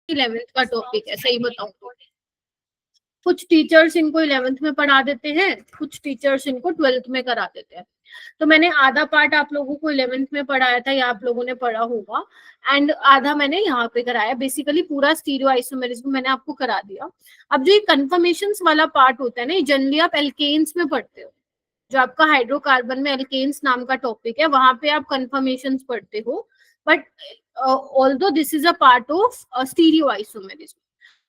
11th का topic है, सही बताऊं तो। कुछ टीचर्स इनको 11th में पढ़ा देते हैं, कुछ टीचर्स इनको 12th में करा देते हैं। तो मैंने आधा पार्ट आप लोगों को 11th में पढ़ाया था, या आप लोगों ने पढ़ा होगा, एंड आधा मैंने यहाँ पे कराया। बेसिकली पूरा स्टीरियो आइसोमेरिज्म मैंने आपको करा दिया। अब जो ये कन्फर्मेशंस वाला पार्ट होता है ना, जनरली आप एल्केन्स में पढ़ते हो। जो आपका हाइड्रोकार्बन में एल्केन्स नाम का टॉपिक है, वहां पे आप कन्फर्मेशंस पढ़ते हो। But although this is a part of stereo isomerism,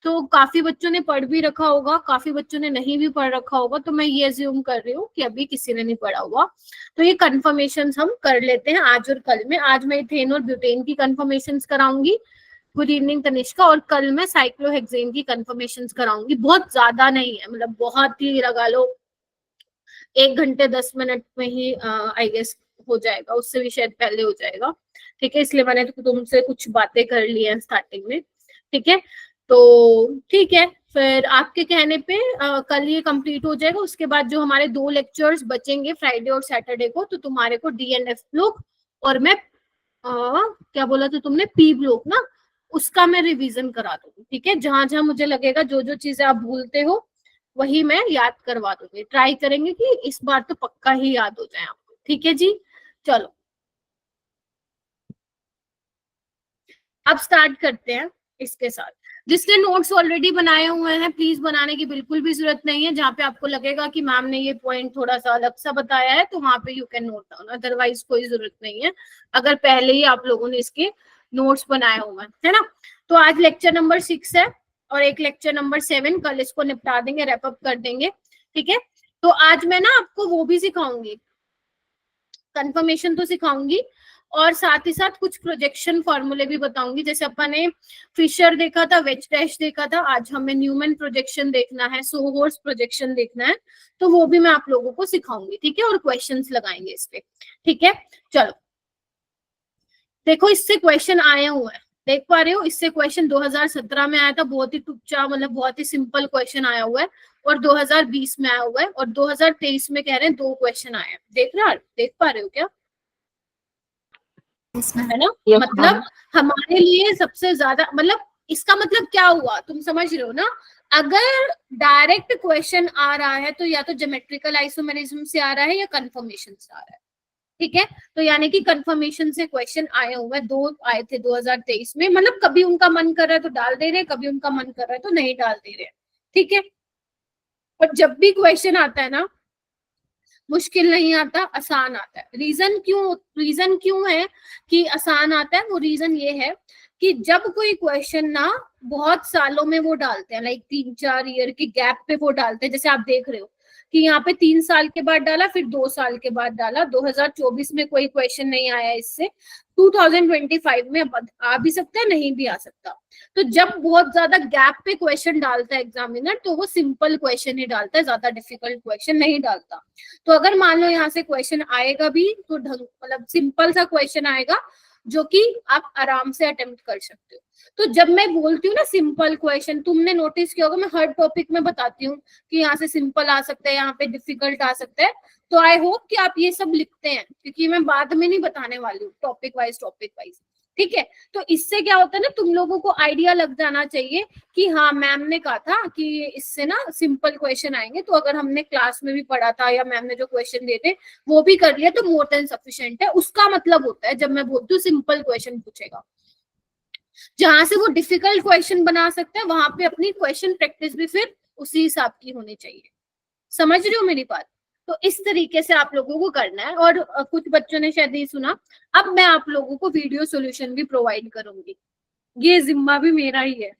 तो काफी बच्चों ने पढ़ भी रखा होगा, काफी बच्चों ने नहीं भी पढ़ रखा होगा, तो मैं ये अज्यूम कर रही हूँ कि अभी किसी ने नहीं पढ़ा हुआ। तो ये कन्फर्मेशंस हम कर लेते हैं आज और कल में। आज मैं इथेन और ब्यूटेन की कन्फर्मेशंस कराऊंगी। Good evening Tanishka. और कल मैं साइक्लोहेक्सेन की कन्फर्मेशंस कराऊंगी। बहुत ज्यादा नहीं है, मतलब बहुत ही लगा लो 1 घंटे 10 मिनट में ही आई गेस हो जाएगा, उससे भी शायद पहले हो जाएगा। ठीक है, इसलिए मैंने तुमसे कुछ बातें कर ली हैं स्टार्टिंग में। ठीक है, तो ठीक है, फिर आपके कहने पे कल ये कंप्लीट हो जाएगा। उसके बाद जो हमारे 2 लेक्चर्स बचेंगे फ्राइडे और सैटरडे को, तो तुम्हारे को डी एंड एफ ब्लॉक और मैं क्या बोला था तुमने, पी ब्लॉक ना, उसका मैं रिवीजन करा दूंगी। ठीक है, जहां जहां मुझे लगेगा जो जो चीजें आप भूलते हो वही मैं याद करवा दूंगी। ट्राई करेंगे कि इस बार तो पक्का ही याद हो जाए आपको। ठीक है जी, चलो अब स्टार्ट करते हैं इसके साथ। जिसने नोट्स ऑलरेडी बनाए हुए हैं, प्लीज बनाने की बिल्कुल भी जरूरत नहीं है। जहाँ पे आपको लगेगा कि मैम ने ये पॉइंट थोड़ा सा अलग सा बताया है, तो वहां पे you can note down, otherwise कोई जरूरत नहीं है अगर पहले ही आप लोगों ने इसके नोट्स बनाए हुए हैं, है ना। तो आज लेक्चर नंबर 6 है और एक लेक्चर नंबर 7, कल इसको निपटा देंगे, रैपअप कर देंगे। ठीक है, तो आज मैं ना आपको वो भी सिखाऊंगी, कंफर्मेशन तो सिखाऊंगी, और साथ ही साथ कुछ प्रोजेक्शन फॉर्मूले भी बताऊंगी। जैसे अपन ने फिशर देखा था, वेज डैश देखा था, आज हमें न्यूमैन प्रोजेक्शन देखना है, सोहर्स प्रोजेक्शन देखना है, तो वो भी मैं आप लोगों को सिखाऊंगी। ठीक है, और क्वेश्चंस लगाएंगे इस पे। ठीक है, चलो देखो, इससे क्वेश्चन आए हुए हैं, देख पा रहे हो, इससे क्वेश्चन 2017 में आया था, बहुत ही टुच्चा, मतलब बहुत ही सिंपल क्वेश्चन आया हुआ है, और 2020 में आया हुआ है, और 2023 में कह रहे हैं 2 क्वेश्चन आए हैं। देख पा रहे हो क्या, है ना। मतलब हमारे लिए सबसे ज्यादा, मतलब इसका मतलब क्या हुआ, तुम समझ रहे हो ना। अगर डायरेक्ट क्वेश्चन आ रहा है तो या तो ज्योमेट्रिकल आइसोमेरिज्म से आ रहा है या कंफर्मेशन से आ रहा है। ठीक है, तो यानी कि कंफर्मेशन से क्वेश्चन आए हुए, 2 आए थे 2023 में। मतलब कभी उनका मन कर रहा है तो डाल दे रहे, कभी उनका मन कर रहा है तो नहीं डाल दे रहे। ठीक है, और जब भी क्वेश्चन आता है ना, मुश्किल नहीं आता, आसान आता है। रीजन क्यों है कि आसान आता है, वो रीजन ये है कि जब कोई क्वेश्चन ना बहुत सालों में वो डालते हैं, लाइक 3-4 ईयर के गैप पे वो डालते हैं। जैसे आप देख रहे हो कि यहाँ पे 3 साल के बाद डाला, फिर 2 साल के बाद डाला, 2024 में कोई क्वेश्चन नहीं आया इससे, 2025 में आ भी सकता है, नहीं भी आ सकता। तो जब बहुत ज्यादा गैप पे क्वेश्चन डालता है एग्जामिनर, तो वो सिंपल क्वेश्चन ही डालता है, ज्यादा डिफिकल्ट क्वेश्चन नहीं डालता। तो अगर मान लो यहाँ से क्वेश्चन आएगा भी तो ढंग, मतलब सिंपल सा क्वेश्चन आएगा जो कि आप आराम से अटेम्प्ट कर सकते हो। तो जब मैं बोलती हूँ ना सिंपल क्वेश्चन, तुमने नोटिस किया होगा मैं हर टॉपिक में बताती हूँ कि यहाँ से सिंपल आ सकता है, यहाँ पे डिफिकल्ट आ सकता है। तो आई होप कि आप ये सब लिखते हैं, क्योंकि मैं बाद में नहीं बताने वाली हूँ, टॉपिक वाइज। ठीक है, तो इससे क्या होता है ना, तुम लोगों को आइडिया लग जाना चाहिए कि हाँ मैम ने कहा था कि इससे ना सिंपल क्वेश्चन आएंगे, तो अगर हमने क्लास में भी पढ़ा था या मैम ने जो क्वेश्चन दिए थे वो भी कर लिया तो मोर देन सफिशिएंट है। उसका मतलब होता है जब मैं बोलती हूँ सिंपल क्वेश्चन पूछेगा, जहां से वो डिफिकल्ट क्वेश्चन बना सकते हैं वहां पे अपनी क्वेश्चन प्रैक्टिस भी फिर उसी हिसाब की होनी चाहिए। समझ रहे हो मेरी बात। तो इस तरीके से आप लोगों को करना है। और कुछ बच्चों ने शायद नहीं सुना, अब मैं आप लोगों को वीडियो सोल्यूशन भी प्रोवाइड करूंगी, ये जिम्मा भी मेरा ही है।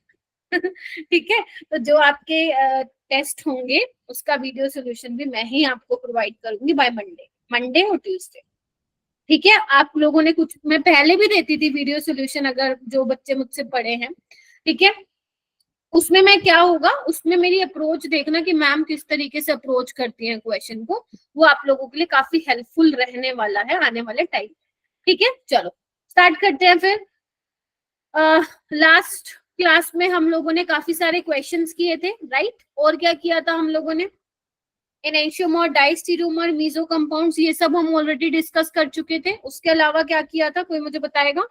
ठीक है, तो जो आपके टेस्ट होंगे उसका वीडियो सोल्यूशन भी मैं ही आपको प्रोवाइड करूंगी बाय मंडे और ट्यूसडे। ठीक है, आप लोगों ने कुछ, मैं पहले भी देती थी वीडियो सोल्यूशन, अगर जो बच्चे मुझसे पढ़े हैं। ठीक है, उसमें मैं क्या होगा, उसमें मेरी अप्रोच देखना कि मैम किस तरीके से अप्रोच करती हैं क्वेश्चन को, वो आप लोगों के लिए काफी हेल्पफुल रहने वाला है आने वाले टाइम। ठीक है, चलो स्टार्ट करते हैं फिर। लास्ट क्लास में हम लोगों ने काफी सारे क्वेश्चंस किए थे, राइट। और क्या किया था हम लोगों ने, एनेंशियोमर, डाइस्टीरियोमर, मीजो कंपाउंड्स, ये सब हम ऑलरेडी डिस्कस कर चुके थे। उसके अलावा क्या किया था, कोई मुझे बताएगा।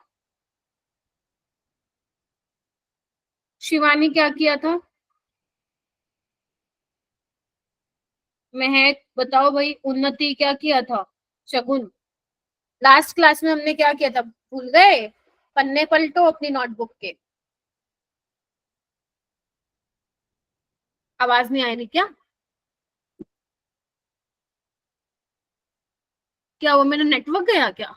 शिवानी क्या किया था? महक बताओ भाई। उन्नति क्या किया था? शगुन लास्ट क्लास में हमने क्या किया था, भूल गए? पन्ने पलटो अपनी नोटबुक के। आवाज नहीं आ रही क्या? क्या वो मेरा नेटवर्क गया क्या?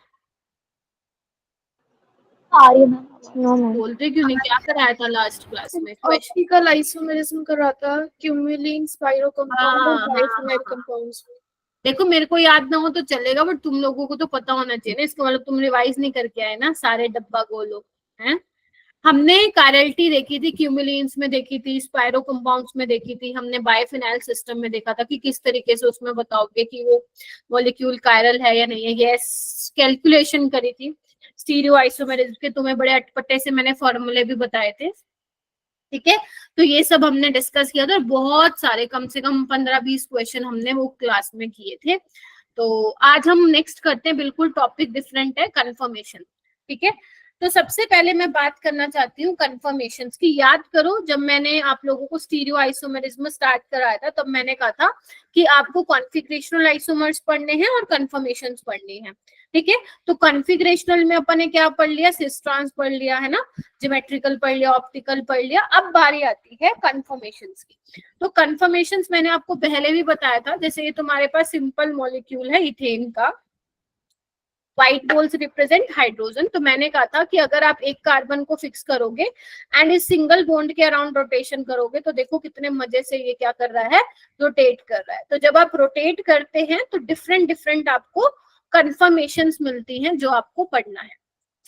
आ रही है मैम। No ma'am. बोलते क्यों नहीं? क्या कराया था लास्ट क्लास में? ऑप्टिकल आइसोमेरिज्म कर रहा था, क्यूमुलिन स्पाइरो कंपाउंड और बाइफिनाइल कंपाउंड्स में। देखो मेरे को याद ना हो तो चलेगा, बट तुम लोगों को तो पता होना चाहिए ना, इसका मतलब तुम रिवाइज नहीं करके आए ना सारे डब्बा गोलो हैं। हमने कायरल्टी देखी थी, क्यूमुलिन्स में देखी थी, स्पाइरो कंपाउंड्स में देखी थी, हमने बायोफिनाइल सिस्टम में देखा था कि किस तरीके से उसमें बताओगे कि वो मॉलिक्यूल कायरल है या नहीं है। यस, कैलकुलेशन करी थी स्टीरियो आइसोमेरिज्म के, तुम्हें बड़े अटपटे से मैंने फॉर्मूले भी बताए थे। ठीक है, तो ये सब हमने डिस्कस किया था, बहुत सारे, कम से कम 15-20 क्वेश्चन हमने वो क्लास में किए थे। तो आज हम नेक्स्ट करते हैं, बिल्कुल टॉपिक डिफरेंट है, कंफर्मेशन। ठीक है, तो सबसे पहले मैं बात करना चाहती हूँ कंफर्मेशंस की। याद करो जब मैंने आप लोगों को स्टीरियो आइसोमेरिज्म स्टार्ट कराया था, तब मैंने कहा था कि आपको कॉन्फिगरेशनल आइसोमर्स पढ़ने हैं और कंफर्मेशंस पढ़नी है। ठीक है, तो कॉन्फिगरेशनल में अपन ने क्या पढ़ लिया, सिस ट्रांस पढ़ लिया है ना, ज्योमेट्रिकल पढ़ लिया, ऑप्टिकल पढ़ लिया। अब बारी आती है कंफर्मेशंस की। तो कंफर्मेशंस मैंने आपको पहले भी बताया था, जैसे ये तुम्हारे पास सिंपल मॉलिक्यूल है इथेन का, व्हाइट बोल्स रिप्रेजेंट हाइड्रोजन। तो मैंने कहा था कि अगर आप एक कार्बन को फिक्स करोगे एंड इस सिंगल बॉन्ड के अराउंड रोटेशन करोगे, तो देखो कितने मजे से ये क्या कर रहा है, रोटेट कर रहा है। तो जब आप रोटेट करते हैं तो डिफरेंट डिफरेंट आपको कंफर्मेशंस मिलती हैं जो आपको पढ़ना है।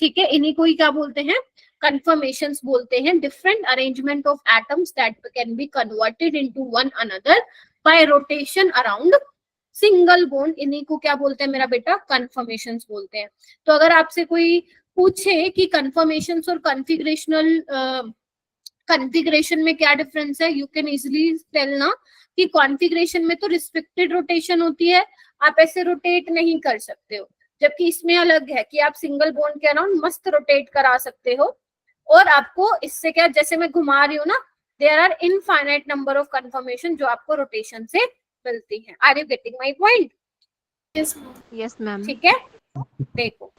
ठीक है, इन्हीं को ही क्या बोलते हैं, कंफर्मेशंस बोलते हैं। Different arrangement of atoms that can be converted into one another by rotation around single bond, इन्हीं को क्या बोलते हैं मेरा बेटा, कंफर्मेशंस बोलते हैं। तो अगर आपसे कोई पूछे कि कंफर्मेशंस और कॉन्फ़िगरेशन में क्या डिफरेंस है, यू कैन इजिली टेल ना कि कॉन्फ़िगरेशन में तो रिस्ट्रिक्टेड रोटेशन होती है, आप ऐसे रोटेट नहीं कर सकते हो, जबकि इसमें अलग है कि आप सिंगल बॉन्ड के अराउंड मस्त रोटेट करा सकते हो। और आपको इससे क्या, जैसे मैं घुमा रही हूँ ना, there are infinite number of conformation जो आपको रोटेशन से मिलती है। Are you getting my point? Yes ma'am. ठीक है, देखो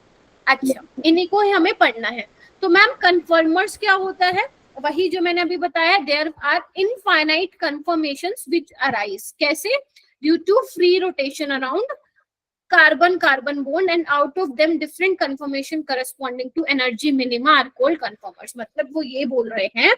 अच्छा, इन्हीं को हमें पढ़ना है। तो मैम कन्फर्मर्स क्या होता है, वही जो मैंने अभी बताया, there are infinite conformations which arise, कैसे, due to free rotation around carbon carbon bond and out of them different conformation corresponding to energy minima are called conformers. मतलब वो ये बोल रहे हैं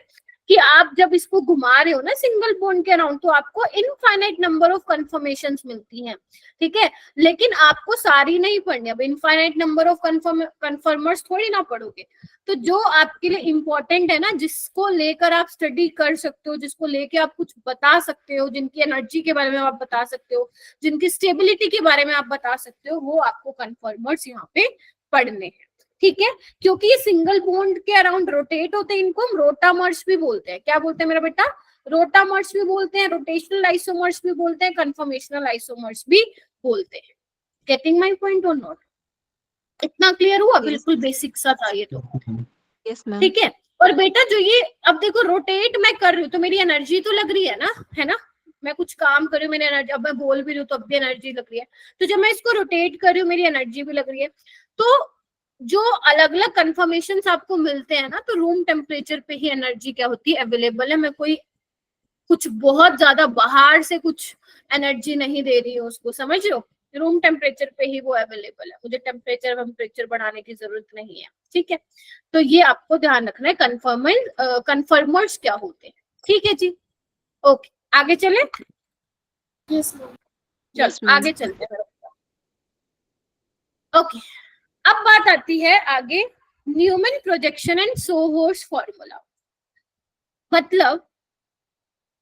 कि आप जब इसको घुमा रहे हो ना सिंगल बॉन्ड के अराउंड, तो आपको इनफाइनाइट नंबर ऑफ कन्फर्मेशंस मिलती हैं। ठीक है, लेकिन आपको सारी नहीं पढ़नी। अब इनफाइनाइट नंबर ऑफ कन्फर्मर्स थोड़ी ना पढ़ोगे। तो जो आपके लिए इंपॉर्टेंट है ना, जिसको लेकर आप स्टडी कर सकते हो, जिसको लेकर आप कुछ बता सकते हो, जिनकी एनर्जी के बारे में आप बता सकते हो, जिनकी स्टेबिलिटी के बारे में आप बता सकते हो, वो आपको कन्फर्मर्स यहाँ पे पढ़ने हैं। ठीक है, क्योंकि ये सिंगल बॉन्ड के अराउंड रोटेट होते हैं, इनको हम रोटामर्स भी बोलते हैं। क्या बोलते हैं मेरा बेटा, रोटामर्स भी बोलते हैं, रोटेशनल आइसोमर्स भी बोलते हैं, कन्फर्मेशनल आइसोमर्स भी बोलते हैं। गेटिंग माय पॉइंट और नॉट? इतना क्लियर हुआ? बिल्कुल बेसिक सा था ये तो। Yes ma'am. ठीक है, और बेटा जो ये अब देखो रोटेट मैं कर रही हूँ तो मेरी एनर्जी तो लग रही है ना, है ना, मैं कुछ काम कर रही हूँ, मेरी एनर्जी, अब मैं बोल भी रही हूँ तो अब भी एनर्जी लग रही है। तो जब मैं इसको रोटेट कर रही हूँ मेरी एनर्जी भी लग रही है। तो जो अलग अलग कंफर्मेशन आपको मिलते हैं ना, तो रूम टेम्परेचर पे ही एनर्जी क्या होती है, अवेलेबल है। मैं कोई कुछ बहुत ज्यादा बाहर से कुछ एनर्जी नहीं दे रही हूँ उसको, समझ रहे हो, रूम टेम्परेचर पे ही वो अवेलेबल है, मुझे टेम्परेचर बढ़ाने की जरूरत नहीं है। ठीक है, तो ये आपको ध्यान रखना है, कन्फर्मर्स क्या होते हैं। ठीक है जी, ओके, आगे चले। चलो आगे चलते हैं। ओके, अब बात आती है आगे न्यूमैन प्रोजेक्शन एंड सोहोर्स फॉर्मूला। मतलब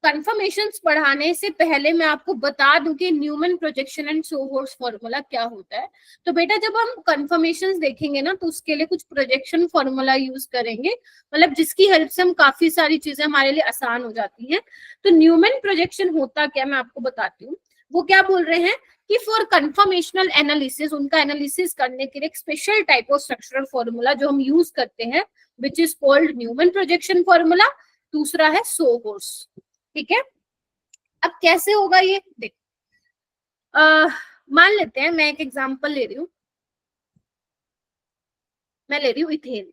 कंफर्मेशंस पढ़ाने से पहले मैं आपको बता दूं कि न्यूमैन प्रोजेक्शन एंड सोहोर्स फॉर्मूला क्या होता है। तो बेटा जब हम कंफर्मेशंस देखेंगे ना, तो उसके लिए कुछ प्रोजेक्शन फॉर्मूला यूज करेंगे, मतलब जिसकी हेल्प से हम काफी सारी चीजें हमारे लिए आसान हो जाती हैं। तो न्यूमैन प्रोजेक्शन होता क्या, मैं आपको बताती हूँ। वो क्या बोल रहे हैं कि फॉर कंफर्मेशनल एनालिसिस, उनका एनालिसिस करने के लिए एक special type of structural formula जो हम यूज करते हैं, which is called Newman projection formula. दूसरा है सोहोर्स। ठीक है, अब कैसे होगा ये देख, मान लेते हैं, मैं एक एग्जांपल ले रही हूँ, मैं ले रही हूँ इथेन।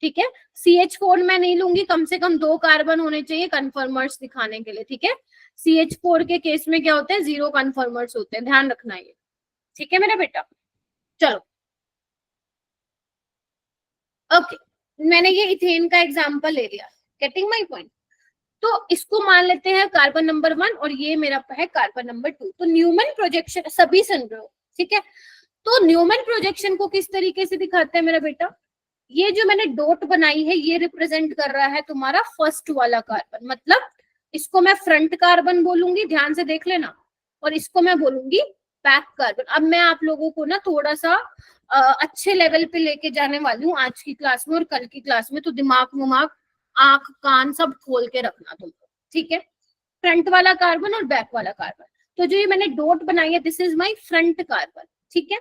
ठीक है, CH4 मैं नहीं लूंगी, कम से कम 2 कार्बन होने चाहिए कन्फर्मर्स दिखाने के लिए। ठीक है, CH4 के केस में क्या होते हैं, 0 कन्फर्मर्स होते हैं, ध्यान रखना ये। ठीक है मेरा बेटा, चलो ओके, मैंने ये इथेन का एग्जांपल ले लिया, गेटिंग माय पॉइंट। तो इसको मान लेते हैं कार्बन नंबर 1 और ये मेरा है कार्बन नंबर 2। तो न्यूमन प्रोजेक्शन, सभी सुन रहे हो? ठीक है, तो न्यूमन प्रोजेक्शन को किस तरीके से दिखाते हैं मेरा बेटा, ये जो मैंने डॉट बनाई है ये रिप्रेजेंट कर रहा है तुम्हारा फर्स्ट वाला कार्बन, मतलब इसको मैं फ्रंट कार्बन बोलूंगी, ध्यान से देख लेना, और इसको मैं बोलूंगी बैक कार्बन। अब मैं आप लोगों को ना थोड़ा सा अच्छे लेवल पे लेके जाने वाली हूँ आज की क्लास में और कल की क्लास में, तो दिमाग आंख कान सब खोल के रखना तुम लोग। ठीक है, फ्रंट वाला कार्बन और बैक वाला कार्बन। तो जो ये मैंने डॉट बनाई है, this is my front carbon. ठीक है,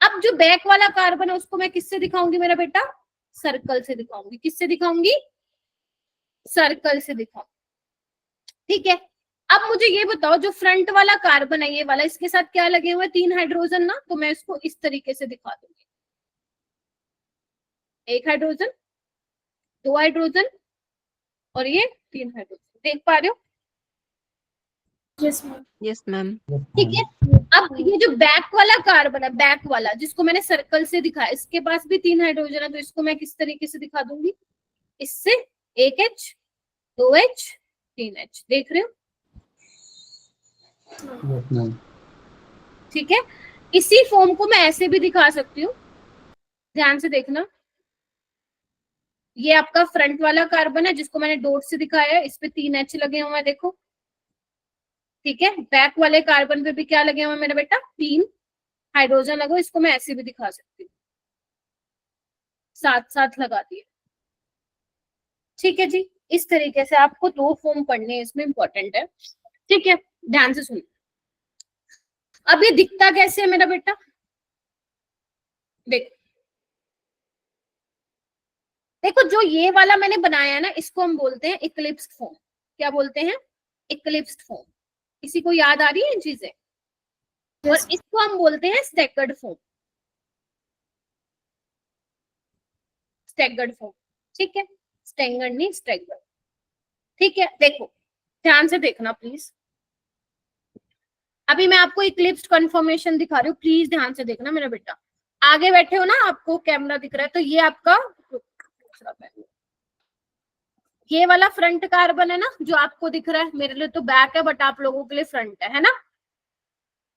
अब जो बैक वाला कार्बन है उसको मैं किससे दिखाऊंगी मेरा बेटा, सर्कल से दिखाऊंगी। किससे दिखाऊंगी, सर्कल से दिखाऊंगी। ठीक है, अब मुझे ये बताओ, जो फ्रंट वाला कार्बन है ये वाला, इसके साथ क्या लगे हुए, 3 हाइड्रोजन ना, तो मैं इसको इस तरीके से दिखा दूंगी, 1 हाइड्रोजन, 2 हाइड्रोजन और ये 3 हाइड्रोजन। देख पा रहे हो? Yes ma'am. ठीक है, अब ये जो बैक वाला कार्बन है, बैक वाला जिसको मैंने सर्कल से दिखाया, इसके पास भी 3 हाइड्रोजन है, तो इसको मैं किस तरीके से दिखा दूंगी, इससे 1H 2H 3H। देख रहे हो? ठीक है, इसी फॉर्म को मैं ऐसे भी दिखा सकती हूँ, ध्यान से देखना। ये आपका फ्रंट वाला कार्बन है जिसको मैंने डॉट से दिखाया है, इस पे 3H लगे हुए हैं, देखो। ठीक है, बैक वाले कार्बन पे भी क्या लगे हुए हैं मेरा बेटा, 3 हाइड्रोजन लगे, इसको मैं ऐसे भी दिखा सकती हूँ, साथ साथ लगा दिए। ठीक है जी, इस तरीके से आपको 2 फॉर्म पढ़ने हैं, इसमें इंपॉर्टेंट है। ठीक है, ध्यान से सुनिए। अब ये दिखता कैसे है मेरा बेटा, देखो देखो, जो ये वाला मैंने बनाया है ना, इसको हम बोलते हैं इक्लिप्स्ड फॉर्म। क्या बोलते हैं, इक्लिप्स्ड फॉर्म। किसी को याद आ रही है इन चीजें? और इसको हम बोलते हैं स्टैगर्ड फॉर्म, स्टैगर्ड फॉर्म। ठीक है, स्टैगर्ड नहीं, स्टैगर्ड। ठीक है, देखो ध्यान से देखना प्लीज। अभी मैं आपको इक्लिप्स्ड कन्फर्मेशन दिखा रही हूँ, प्लीज ध्यान से देखना मेरा बेटा। आगे बैठे हो ना, आपको कैमरा दिख रहा है, तो ये आपका ये वाला फ्रंट कार्बन है ना, जो आपको दिख रहा है, मेरे लिए तो बैक है बट आप लोगों के लिए फ्रंट है ना,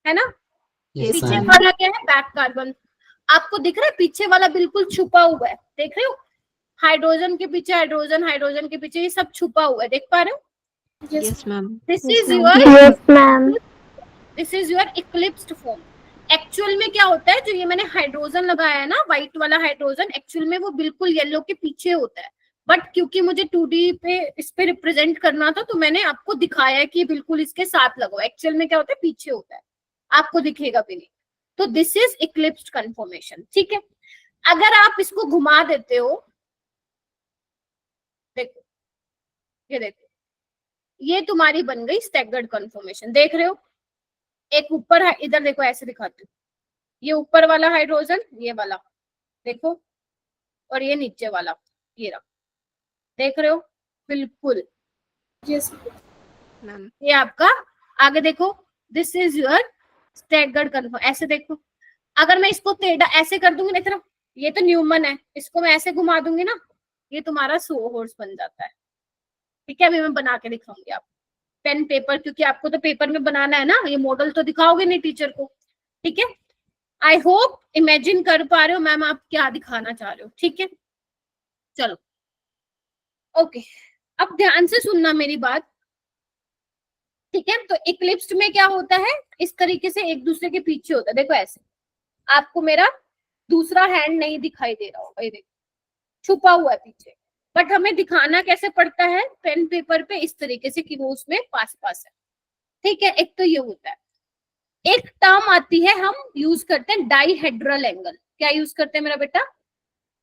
है ना? पीछे वाला क्या है, बैक कार्बन। आपको दिख रहा है पीछे वाला बिल्कुल छुपा हुआ है, देख रहे हो? हाइड्रोजन के पीछे हाइड्रोजन, हाइड्रोजन के पीछे ये सब छुपा हुआ है, देख पा रहे हो? Yes ma'am. This is your, yes ma'am, this is your eclipsed form. Actual में क्या होता है, जो ये मैंने हाइड्रोजन लगाया है ना, व्हाइट वाला हाइड्रोजन, एक्चुअल में वो बिल्कुल येलो के पीछे होता है, बट क्योंकि मुझे 2D पे इस पे रिप्रेजेंट करना था, तो मैंने आपको दिखाया है कि बिल्कुल इसके साथ लगाओ। एक्चुअल में क्या होता है, पीछे होता है, आपको दिखेगा भी नहीं। तो दिस इज इक्लिप्स्ड कन्फर्मेशन। ठीक है, अगर आप इसको घुमा देते हो, देखो ये देखो, ये तुम्हारी बन गई स्टैगर्ड कन्फर्मेशन। देख रहे हो, एक ऊपर है, इधर देखो ऐसे दिखाती हूँ, ये ऊपर वाला हाइड्रोजन, ये वाला देखो, और ये नीचे वाला, ये रहा, देख रहे हो? बिल्कुल यस मैम, ये आपका। आगे देखो, this is your staggered confirm. ऐसे देखो, अगर मैं इसको टेढ़ा ऐसे कर दूंगी ना तरफ, ये तो न्यूमन है, इसको मैं ऐसे घुमा दूंगी ना, ये तुम्हारा सोहोर्स बन जाता है। ठीक है, अभी मैं बना के दिखाऊंगी आपको, पेन पेपर, क्योंकि आपको तो पेपर में बनाना है ना, ये मॉडल तो दिखाओगे नहीं टीचर को। ठीक है, आई होप इमेजिन कर पा रहे हो मैम आप क्या दिखाना चाह रहे हो। ठीक है, चलो ओके, अब ध्यान से सुनना मेरी बात। ठीक है, तो इक्लिप्स्ड में क्या होता है, इस तरीके से एक दूसरे के पीछे होता है, देखो ऐसे। आपको मेरा दूसरा हैंड नहीं दिखाई दे रहा होगा, ये देखो छुपा हुआ है पीछे, बट हमें दिखाना कैसे पड़ता है, पेन पेपर पे इस तरीके से कि वो उसमें पास पास है। ठीक है, एक तो ये होता है। एक टर्म आती है, हम यूज करते हैं डाईहेड्रल एंगल। क्या यूज करते हैं मेरा बेटा,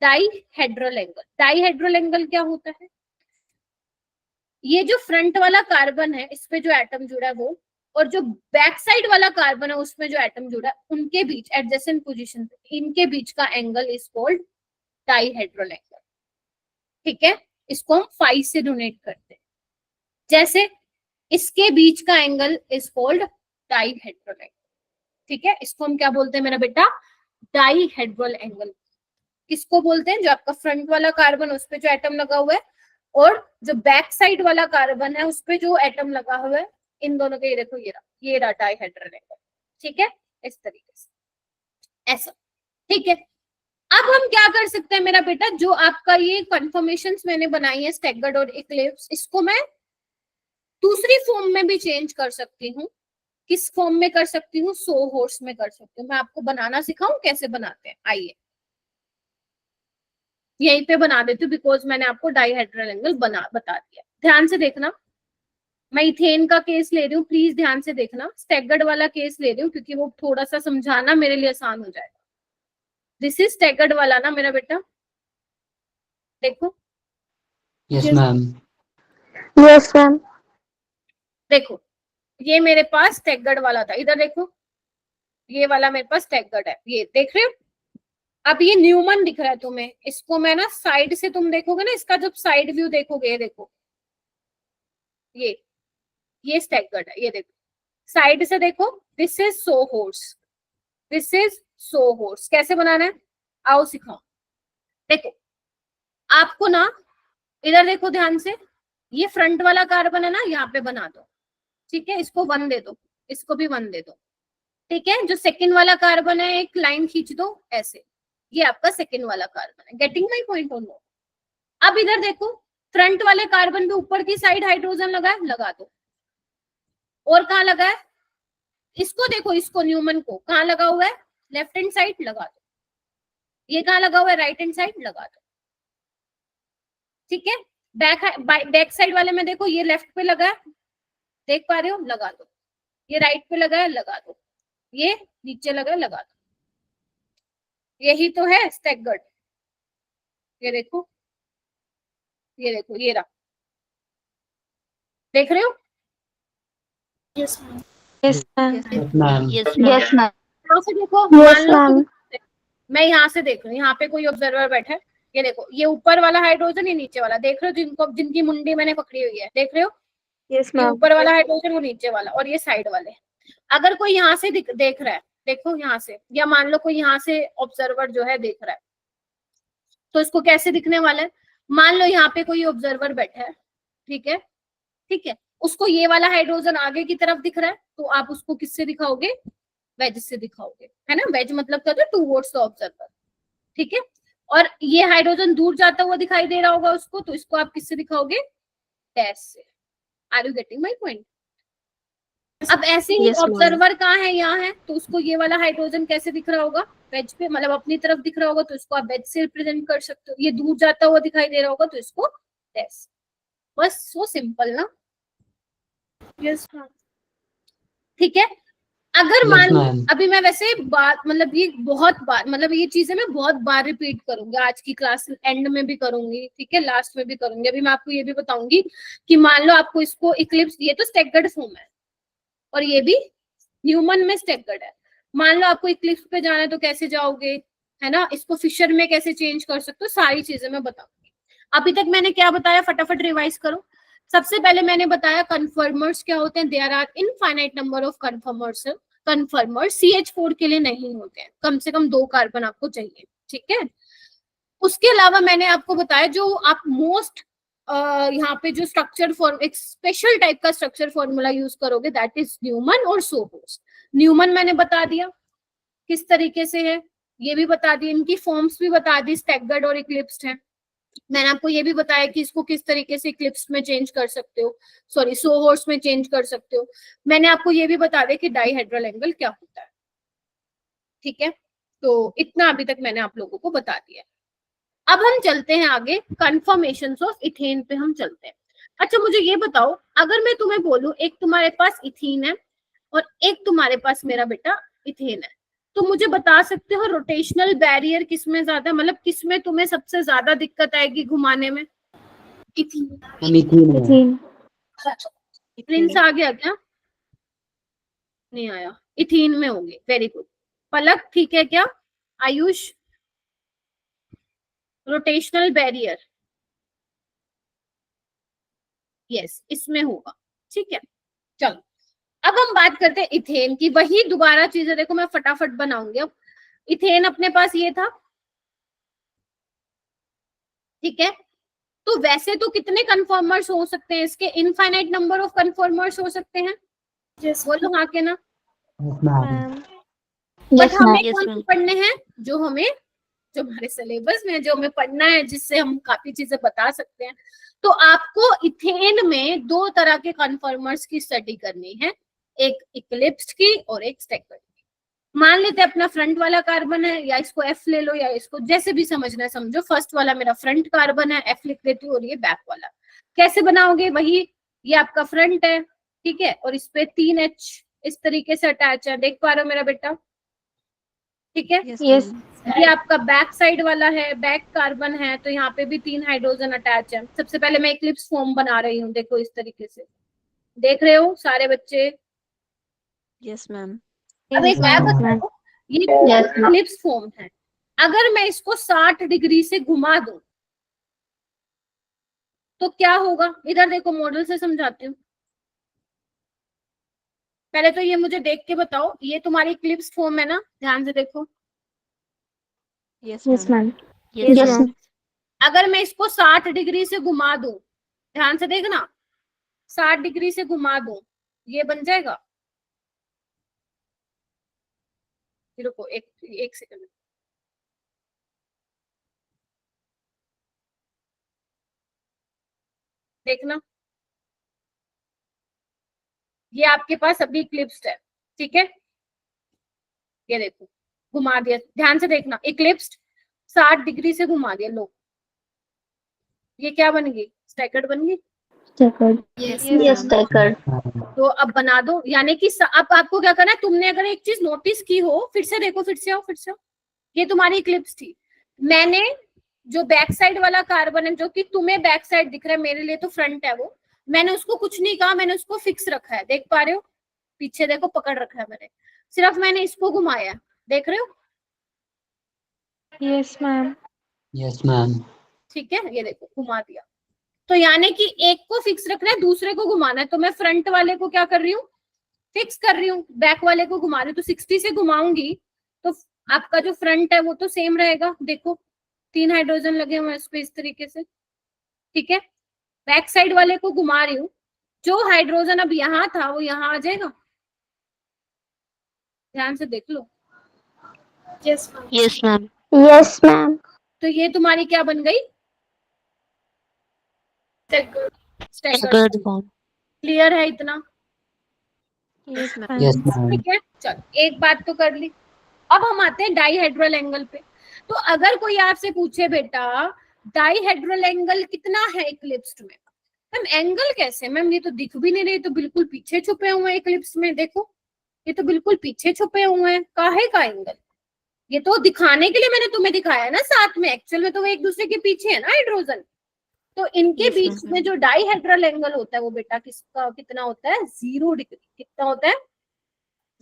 डाईहेड्रल एंगल। डाईहेड्रल एंगल क्या होता है? ये जो फ्रंट वाला कार्बन है इस पे जो एटम जुड़ा है वो, और जो बैक साइड वाला कार्बन है उसमें जो एटम जुड़ा है, उनके बीच एडजेसेंट पोजीशन पे इनके बीच का angle is called dihedral angle. ठीक है, इसको हम फाई से डोनेट करते हैं। जैसे इसके बीच का angle is called dihedral angle. ठीक है, इसको हम क्या बोलते हैं मेरा बेटा? Dihedral angle. किसको बोलते हैं? जो आपका फ्रंट वाला कार्बन उस पे जो एटम लगा हुआ है और जो बैक साइड वाला कार्बन है उस पे जो एटम लगा हुआ है, इन दोनों के, ये देखो ये रहा डाईहेड्रल एंगल। ठीक है, इस तरीके से ऐसा। ठीक है, अब हम क्या कर सकते हैं मेरा बेटा? जो आपका ये कन्फर्मेशंस मैंने बनाई है स्टैगर्ड और इक्लिप्स, इसको मैं दूसरी फॉर्म में भी चेंज कर सकती हूँ। किस फॉर्म में कर सकती हूँ? सो होर्स में कर सकती हूँ। मैं आपको बनाना सिखाऊं कैसे बनाते हैं? आइए यहीं पे बना देती हूँ, बिकॉज मैंने आपको डाईहेड्रल एंगल बता दिया। ध्यान से देखना, मैं इथेन का केस ले रही हूँ, प्लीज ध्यान से देखना। स्टैगर्ड वाला केस ले रही हूँ क्योंकि वो थोड़ा सा समझाना मेरे लिए आसान हो जाएगा। दिस इज स्टैगर्ड वाला ना मेरा बेटा, देखो। Yes ma'am. Yes, ma'am. देखो ये मेरे पास स्टैगर्ड वाला था, इधर देखो ये वाला मेरे पास स्टैगर्ड है, ये देख रहे हो। अब ये न्यूमन दिख रहा है तुम्हें, इसको मैं ना साइड से तुम देखोगे ना, इसका जब साइड व्यू देखोगे, देखो ये स्टैगर्ड है, ये देखो साइड से देखो। This is sawhorse, this is sawhorse. कैसे बनाना है आओ सिखाओ। देखो आपको ना इधर देखो ध्यान से, ये फ्रंट वाला कार्बन है ना, यहाँ पे बना दो। ठीक है, इसको 1 दे दो, इसको भी 1 दे दो। ठीक है, जो सेकंड वाला कार्बन है एक लाइन खींच दो ऐसे, ये आपका सेकंड वाला कार्बन है। गेटिंग माय पॉइंट और नो? अब इधर देखो, फ्रंट वाले कार्बन पे ऊपर की साइड हाइड्रोजन लगा है, लगा दो। और कहाँ लगा है? इसको देखो, इसको न्यूमन को कहाँ लगा हुआ है? लेफ्ट हैंड साइड, लगा दो। ये कहाँ लगा हुआ है? राइट हैंड साइड, लगा दो। ठीक है, बैक साइड वाले में देखो, ये लेफ्ट पे लगा है, देख पा रहे हो? लगा दो। ये राइट पे लगा है, लगा दो। ये नीचे लगा है, लगा दो। यही तो है स्टैगर्ड। ये देखो, ये देखो, ये रहा, देख रहे हो? Yes, ma'am. Yes, ma'am. Yes ma'am. Yes, ma'am. यहाँ से देखो, Yes, मान लो ma'am. मैं यहाँ से देख रही हूँ, यहाँ पे कोई ऑब्जर्वर बैठा है, ये देखो, ये ऊपर वाला हाइड्रोजन, ये नीचे वाला, देख रहे हो? जिनकी मुंडी मैंने पकड़ी हुई है, देख रहे हो? Yes, ये ma'am. ऊपर वाला हाइड्रोजन, वो नीचे वाला, और ये साइड वाले। अगर कोई यहाँ से देख रहा है, देखो यहाँ से, या मान लो कोई यहाँ से ऑब्जर्वर जो है देख रहा है, तो इसको कैसे दिखने वाला है? मान लो यहाँ पे कोई ऑब्जर्वर बैठा है, ठीक है, ठीक है, उसको ये वाला हाइड्रोजन आगे की तरफ दिख रहा है, तो आप उसको किससे दिखाओगे? वेज से दिखाओगे, है ना। वेज मतलब क्या होता है? Towards the observer. ठीक है, और ये हाइड्रोजन दूर जाता हुआ दिखाई दे रहा होगा उसको, तो इसको आप किससे दिखाओगे? डैश से। Are you getting my point? अब ऐसे ही Yes, ma'am. ऑब्जर्वर कहाँ है? यहाँ है, तो उसको ये वाला हाइड्रोजन कैसे दिख रहा होगा? वेज पे, मतलब अपनी तरफ दिख रहा होगा, तो इसको आप वेज से रिप्रेजेंट कर सकते हो। ये दूर जाता हुआ दिखाई दे रहा होगा, तो इसको डैश। बस सो सिंपल ना। Yes, ma'am. ठीक है, अगर Yes, मान लो, ma'am. अभी मैं वैसे बात, मतलब ये बहुत बार, मतलब ये चीजें मैं बहुत बार रिपीट करूंगी, आज की क्लास एंड में भी करूंगी, ठीक है, लास्ट में भी करूंगी। अभी मैं आपको ये भी बताऊंगी कि मान लो आपको इसको इक्लिप्स, ये तो स्टैगर्ड फॉर्म है और ये भी न्यूमन में स्टैगर्ड है। मान लो आपको इक्लिप्स पे जाना है तो कैसे जाओगे, है ना। इसको फिशर में कैसे चेंज कर सकते हो, सारी चीजें मैं बताऊंगी। अभी तक मैंने क्या बताया, फटाफट रिवाइज करो। सबसे पहले मैंने बताया कन्फर्मर्स क्या होते हैं। There are infinite number of conformers. Conformers CH4 के लिए नहीं होते हैं, कम से कम 2 कार्बन आपको चाहिए, ठीक है। उसके अलावा मैंने आपको बताया जो आप मोस्ट यहाँ पे जो स्ट्रक्चर फॉर्म, एक स्पेशल टाइप का स्ट्रक्चर फॉर्मूला यूज करोगे, दैट इज न्यूमन और सो होर्स। न्यूमन मैंने बता दिया किस तरीके से है, ये भी बता दिया, इनकी फॉर्म्स भी बता दी, स्टैगर्ड और इक्लिप्स्ड है। मैंने आपको ये भी बताया कि इसको किस तरीके से इक्लिप्स में चेंज कर सकते हो, सॉरी सो होर्स में चेंज कर सकते हो। मैंने आपको ये भी बता दिया कि डाईहेड्रल एंगल क्या होता है, ठीक है। तो इतना अभी तक मैंने आप लोगों को बता दिया। अब हम चलते हैं आगे, कन्फर्मेशंस ऑफ इथेन पे हम चलते हैं। अच्छा मुझे ये बताओ, अगर मैं तुम्हें बोलूं एक तुम्हारे पास इथीन है और एक तुम्हारे पास मेरा बेटा इथेन है, तो मुझे बता सकते हो रोटेशनल बैरियर किसमें ज्यादा, मतलब किसमें तुम्हें सबसे ज्यादा दिक्कत आएगी घुमाने में? इथीन। हम इथीन में। Ethene. प्रिंस आ गया क्या? नहीं आया। इथीन में होगी, वेरी गुड। पलक ठीक है क्या? आयुष? रोटेशनल बैरियर, यस इसमें होगा, ठीक है। चलो अब हम बात करते हैं इथेन की। वही दोबारा चीजें देखो, मैं फटाफट बनाऊंगी। अब इथेन अपने पास ये था, ठीक है। तो वैसे तो कितने कन्फर्मर्स हो सकते हैं इसके? इनफाइनाइट नंबर ऑफ कन्फर्मर्स हो सकते हैं। Yes, बोलो हाँ के ना। Yes, ma'am. बट Yes, हमें ma'am. कौन से पढ़ने हैं? जो हमारे सिलेबस में जो हमें पढ़ना है, जिससे हम काफी चीजें बता सकते हैं। तो आपको इथेन में दो तरह के कन्फर्मर्स की स्टडी करनी है, एक इक्लिप्स्ड की और एक स्टैगर्ड की। मान लेते हैं अपना फ्रंट वाला कार्बन है, या इसको एफ ले लो, या इसको जैसे भी समझना है समझो। फर्स्ट वाला मेरा फ्रंट कार्बन है, एफ लिख देती हूँ, और ये बैक वाला। कैसे बनाओगे? वही, ये आपका फ्रंट है, ठीक है, और इस पे 3H इस तरीके से अटैच है, देख पा रहे हो मेरा बेटा? ठीक है। Yes. ये आपका बैक साइड वाला है, बैक कार्बन है, तो यहाँ पे भी 3 हाइड्रोजन अटैच है। सबसे पहले मैं इक्लिप्स फॉर्म बना रही हूँ, देखो इस तरीके से, देख रहे हो सारे बच्चे? Yes ma'am. अब एक बात बताओ, ये Yes, ma'am. इक्लिप्स फॉर्म है, अगर मैं इसको 60 डिग्री से घुमा दूं तो क्या होगा? इधर देखो, मॉडल से समझाती हूँ। पहले तो ये मुझे देख के बताओ, ये तुम्हारी इक्लिप्स फॉर्म है ना? ध्यान से देखो। Yes Yes, ma'am. Yes Yes, ma'am. ma'am. अगर मैं इसको 60 डिग्री से घुमा दूं, ध्यान से देखना, 60 डिग्री से घुमा दूं, ये बन जाएगा। रुको एक सेकंड। देखना, ये आपके पास अभी इक्लिप्स्ड है, ठीक है। ये देखो, घुमा दिया, ध्यान से देखना, इक्लिप्स्ड 60 डिग्री से घुमा दिया, लो ये क्या बन गई? स्टैगर्ड बन गई। Staggered. yes, Yes, staggered. तो अब बना दो, यानी कि अब आपको क्या करना है, तुमने अगर एक चीज नोटिस की हो, फिर से देखो, फिर से आओ, फिर से आओ। ये तुम्हारी इक्लिप्स थी, मैंने जो बैक साइड वाला कार्बन है, जो कि तुम्हें बैक साइड दिख रहा है, मेरे लिए तो फ्रंट है वो, मैंने उसको कुछ नहीं कहा, मैंने उसको फिक्स रखा है, देख पा रहे हो? पीछे देखो, पकड़ रखा है मैंने, सिर्फ मैंने इसको घुमाया, देख रहे हो? Yes, ma'am. Yes, ma'am. ठीक है, ये देखो घुमा दिया। तो यानी कि एक को फिक्स रखना है, दूसरे को घुमाना है। तो मैं फ्रंट वाले को क्या कर रही हूँ? फिक्स कर रही हूँ, बैक वाले को घुमा रही हूँ। तो 60 से घुमाऊंगी तो आपका जो फ्रंट है वो तो सेम रहेगा, देखो 3 हाइड्रोजन लगे हुए हैं इस पे, इस तरीके से, ठीक है। बैक साइड वाले को घुमा रही हूँ, जो हाइड्रोजन अब यहाँ था वो यहाँ आ जाएगा, ध्यान से देख लो। yes, ma'am. Yes ma'am. Yes, ma'am. तो ये तुम्हारी क्या बन गई? Staggered. Staggered form. क्लियर है इतना? Yes ma'am. Yes, ma'am. ठीक है, चल एक बात तो कर ली। अब हम आते हैं डाईहेड्रल एंगल पे। तो अगर कोई आपसे पूछे बेटा डाईहेड्रल एंगल कितना है इक्लिप्स्ड में, मैम एंगल कैसे? मैम ये तो दिख भी नहीं रही, तो बिल्कुल पीछे छुपे हुए हैं इक्लिप्स में, देखो ये तो बिल्कुल पीछे छुपे हुए हैं, काहे का एंगल? ये तो दिखाने के लिए मैंने तुम्हें दिखाया ना साथ में, एक्चुअल में तो वो एक दूसरे के पीछे है ना हाइड्रोजन। तो इनके Yes, बीच ma'am. में जो डाईहेड्रल एंगल होता है वो बेटा किसका कितना होता है? 0 डिग्री। कितना होता है?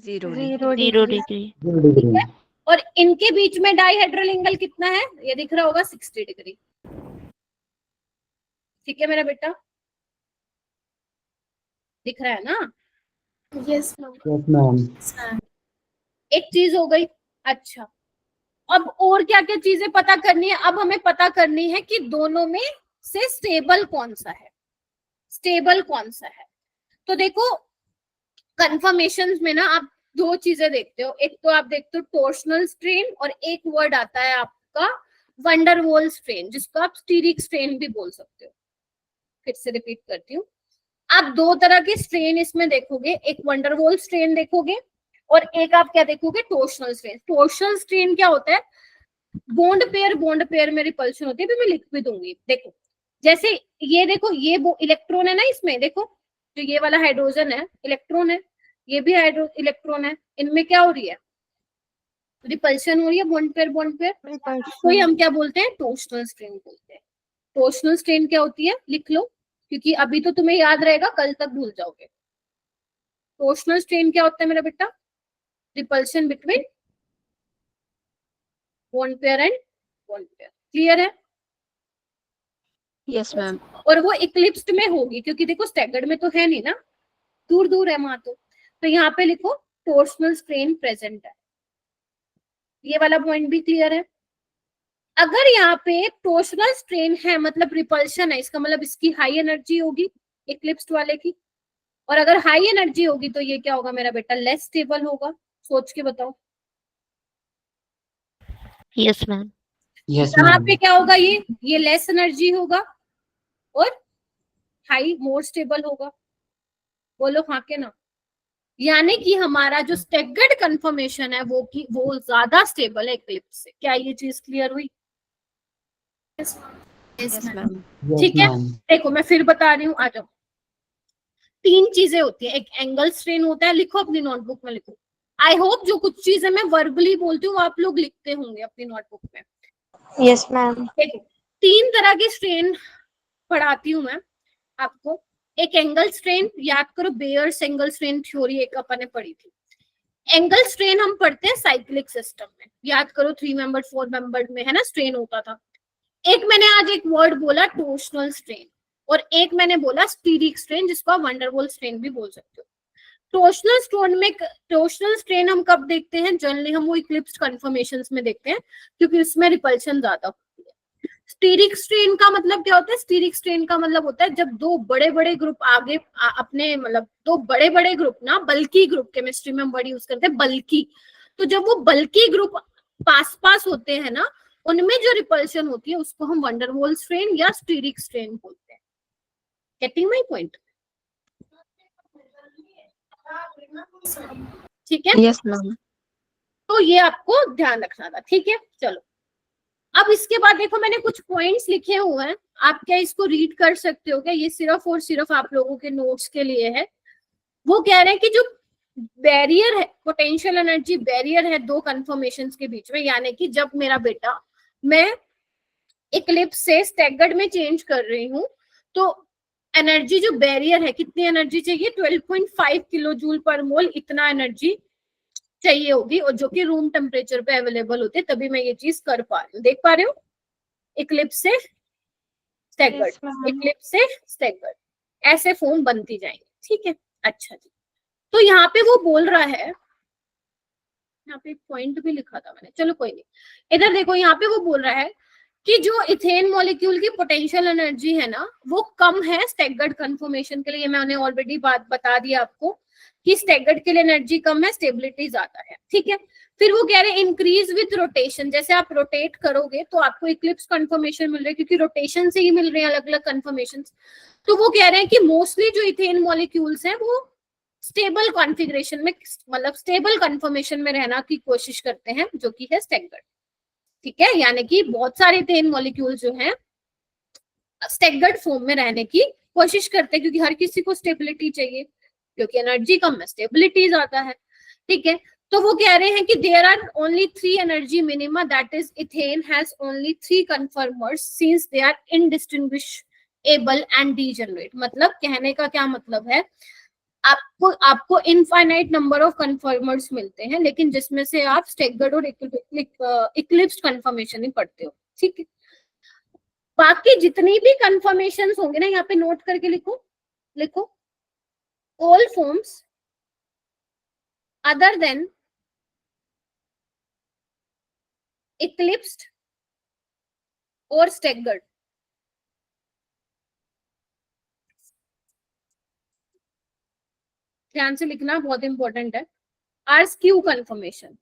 0 Zero डिग्री। 0 degree. और इनके बीच में डाईहेड्रल एंगल कितना है? ये दिख रहा होगा 60 डिग्री, ठीक है मेरा बेटा? दिख रहा है ना? Yes, ma'am. Yes, ma'am. एक चीज हो गई। अच्छा, अब और क्या क्या चीजें पता करनी है? अब हमें पता करनी है कि दोनों में से स्टेबल कौन सा है, स्टेबल कौन सा है। तो देखो कंफर्मेशंस में ना आप दो चीजें देखते हो, एक तो आप देखते हो टॉर्शनल स्ट्रेन, और एक वर्ड आता है आपका वंडरवॉल स्ट्रेन, जिसको आप स्टीरिक स्ट्रेन भी बोल सकते हो। फिर से रिपीट करती हूँ, आप दो तरह के स्ट्रेन इसमें देखोगे, एक वंडरवॉल स्ट्रेन देखोगे और एक आप क्या देखोगे? Torsional strain. टॉर्शनल स्ट्रेन क्या होता है? बॉन्ड पेयर में रिपल्शन होती है, भी मैं लिख भी दूंगी। देखो जैसे ये देखो, ये इलेक्ट्रॉन है ना इसमें, देखो जो ये वाला हाइड्रोजन है इलेक्ट्रॉन है, ये भी हाइड्रो इलेक्ट्रॉन है, इनमें क्या हो रही है? रिपल्शन हो रही है बॉन्ड पेयर तो ये हम क्या बोलते हैं, टोर्शनल स्ट्रेन बोलते हैं। टोर्शनल स्ट्रेन क्या होती है, लिख लो, क्योंकि अभी तो तुम्हें याद रहेगा, कल तक भूल जाओगे। टोर्शनल स्ट्रेन क्या होता है मेरा बेटा, repulsion between bond pair and bond pair. Clear है? Yes, ma'am. और वो इक्लिप्स्ड में होगी, क्योंकि देखो स्टैगर्ड में तो है नहीं ना, दूर दूर है वहां तो यहाँ पे लिखो टोर्शनल स्ट्रेन प्रेजेंट है। ये वाला पॉइंट भी क्लियर है? अगर यहाँ पे टोर्शनल स्ट्रेन है मतलब रिपल्शन है, इसका मतलब इसकी हाई एनर्जी होगी इक्लिप्स्ड वाले की, और अगर हाई एनर्जी होगी तो ये क्या होगा मेरा बेटा, लेस स्टेबल होगा। सोच के बताओ। Yes, ma'am. Yes, यहाँ ma'am. पे क्या होगा, ये लेस एनर्जी होगा और हाई मोर स्टेबल होगा। बोलो हाँ के ना? यानी कि हमारा जो स्टैगर्ड कंफर्मेशन है वो ज्यादा स्टेबल है इक्लिप्स से। क्या ये चीज क्लियर हुई? Yes, ma'am. Yes, ठीक है, ma'am. देखो मैं फिर बता रही हूँ, आ जाओ। 3 चीजें होती है, एक एंगल स्ट्रेन होता है, लिखो अपनी नोटबुक में लिखो। आई होप जो कुछ चीजें मैं वर्बली बोलती हूँ आप लोग लिखते होंगे अपनी नोटबुक में। Yes, ma'am. देखो 3 तरह के स्ट्रेन पढ़ाती हूँ मैं आपको। एक एंगल स्ट्रेन, याद करो बेयर्स एंगल स्ट्रेन थ्योरी एक अपन ने पढ़ी थी। एंगल स्ट्रेन हम पढ़ते हैं साइक्लिक सिस्टम में, याद करो 3 मेंबर्ड 4 मेंबर्ड में है ना स्ट्रेन होता था। एक मैंने आज एक वर्ड बोला टोर्शनल स्ट्रेन, और एक मैंने बोला स्टीरिक स्ट्रेन, जिसको आप वंडरवॉल स्ट्रेन भी बोल सकते हो। टोर्शनल स्ट्रेन हम कब देखते हैं, जनरली हम वो इक्लिप्स्ड कन्फर्मेशंस में देखते हैं, क्योंकि उसमें रिपल्शन ज्यादा होती है। स्टीरिक स्ट्रेन का मतलब क्या होता है, स्टीरिक स्ट्रेन का मतलब होता है जब 2 बड़े बड़े ग्रुप आगे अपने मतलब 2 बड़े बड़े ग्रुप ना, बल्कि ग्रुप, केमिस्ट्री में हम वर्ड यूज करते हैं बल्कि, तो जब वो बल्कि ग्रुप पास पास होते हैं ना, उनमें जो रिपल्शन होती है उसको हम वंडरवॉल स्ट्रेन या स्टीरिक स्ट्रेन बोलते हैं। Getting my point? ठीक है, Yes, ma'am. तो ये आपको ध्यान रखना था। ठीक है, चलो अब इसके बाद देखो मैंने कुछ पॉइंट्स लिखे हुए हैं, आप क्या इसको रीड कर सकते हो क्या? ये सिर्फ और सिर्फ आप लोगों के नोट्स के लिए है। वो कह रहे हैं कि जो बैरियर है, पोटेंशियल एनर्जी बैरियर है 2 कन्फर्मेशंस के बीच में, यानी कि जब मेरा बेटा मैं इक्लिप्स से स्टैगर्ड में चेंज कर रही हूँ, तो एनर्जी जो बैरियर है, कितनी एनर्जी चाहिए, 12.5 किलो जूल पर मोल, इतना एनर्जी चाहिए होगी, और जो कि रूम टेम्परेचर पे अवेलेबल होते, तभी मैं ये चीज कर पा रही हूँ। देख पा रहे हो, इक्लिप्स से स्टैगर्ड, इक्लिप्स से स्टैगर्ड, ऐसे फॉर्म बनती जाएंगे। ठीक है, अच्छा जी। तो यहाँ पे वो बोल रहा है, यहाँ पे एक पॉइंट भी लिखा था मैंने, चलो कोई नहीं, इधर देखो, यहाँ पे वो बोल रहा है कि जो इथेन मॉलिक्यूल की पोटेंशियल एनर्जी है ना, वो कम है स्टैगर्ड कन्फर्मेशन के लिए। मैंने ऑलरेडी बात बता दी आपको कि स्टैगर्ड के लिए एनर्जी कम है, स्टेबिलिटी ज्यादा है। ठीक है, फिर वो कह रहे हैं इंक्रीज विथ रोटेशन, जैसे आप रोटेट करोगे तो आपको इक्लिप्स कन्फर्मेशन मिल रहा है, क्योंकि रोटेशन से ही मिल रहे हैं अलग अलग कन्फर्मेशन। तो वो कह रहे हैं कि मोस्टली जो इथेन मॉलिक्यूल्स हैं वो स्टेबल कॉन्फ़िगरेशन में, मतलब स्टेबल कन्फर्मेशन में रहना की कोशिश करते हैं, जो कि है स्टैगर्ड। ठीक है, यानी कि बहुत सारे इथेन मॉलिक्यूल जो हैं स्टैगर्ड फॉर्म में रहने की कोशिश करते हैं, क्योंकि हर किसी को स्टेबिलिटी चाहिए, क्योंकि एनर्जी कम है, स्टेबिलिटी ज्यादा है। ठीक है, तो वो कह रहे हैं कि there are only 3 energy minima, that is ethane has only 3 conformers since they are indistinguishable and degenerate. मतलब कहने का क्या मतलब है, आपको इनफाइनाइट नंबर ऑफ कन्फर्मर्स मिलते हैं, लेकिन जिसमें से आप स्टैगर्ड और इक्लिप्स्ड कन्फर्मेशन ही पढ़ते हो। ठीक है, बाकी जितनी भी कन्फर्मेशंस होंगे ना, यहाँ पे नोट करके लिखो all forms other than eclipsed or staggered ध्यान से लिखना, बहुत इंपॉर्टेंट है। आर स्क्यू कन्फर्मेशन,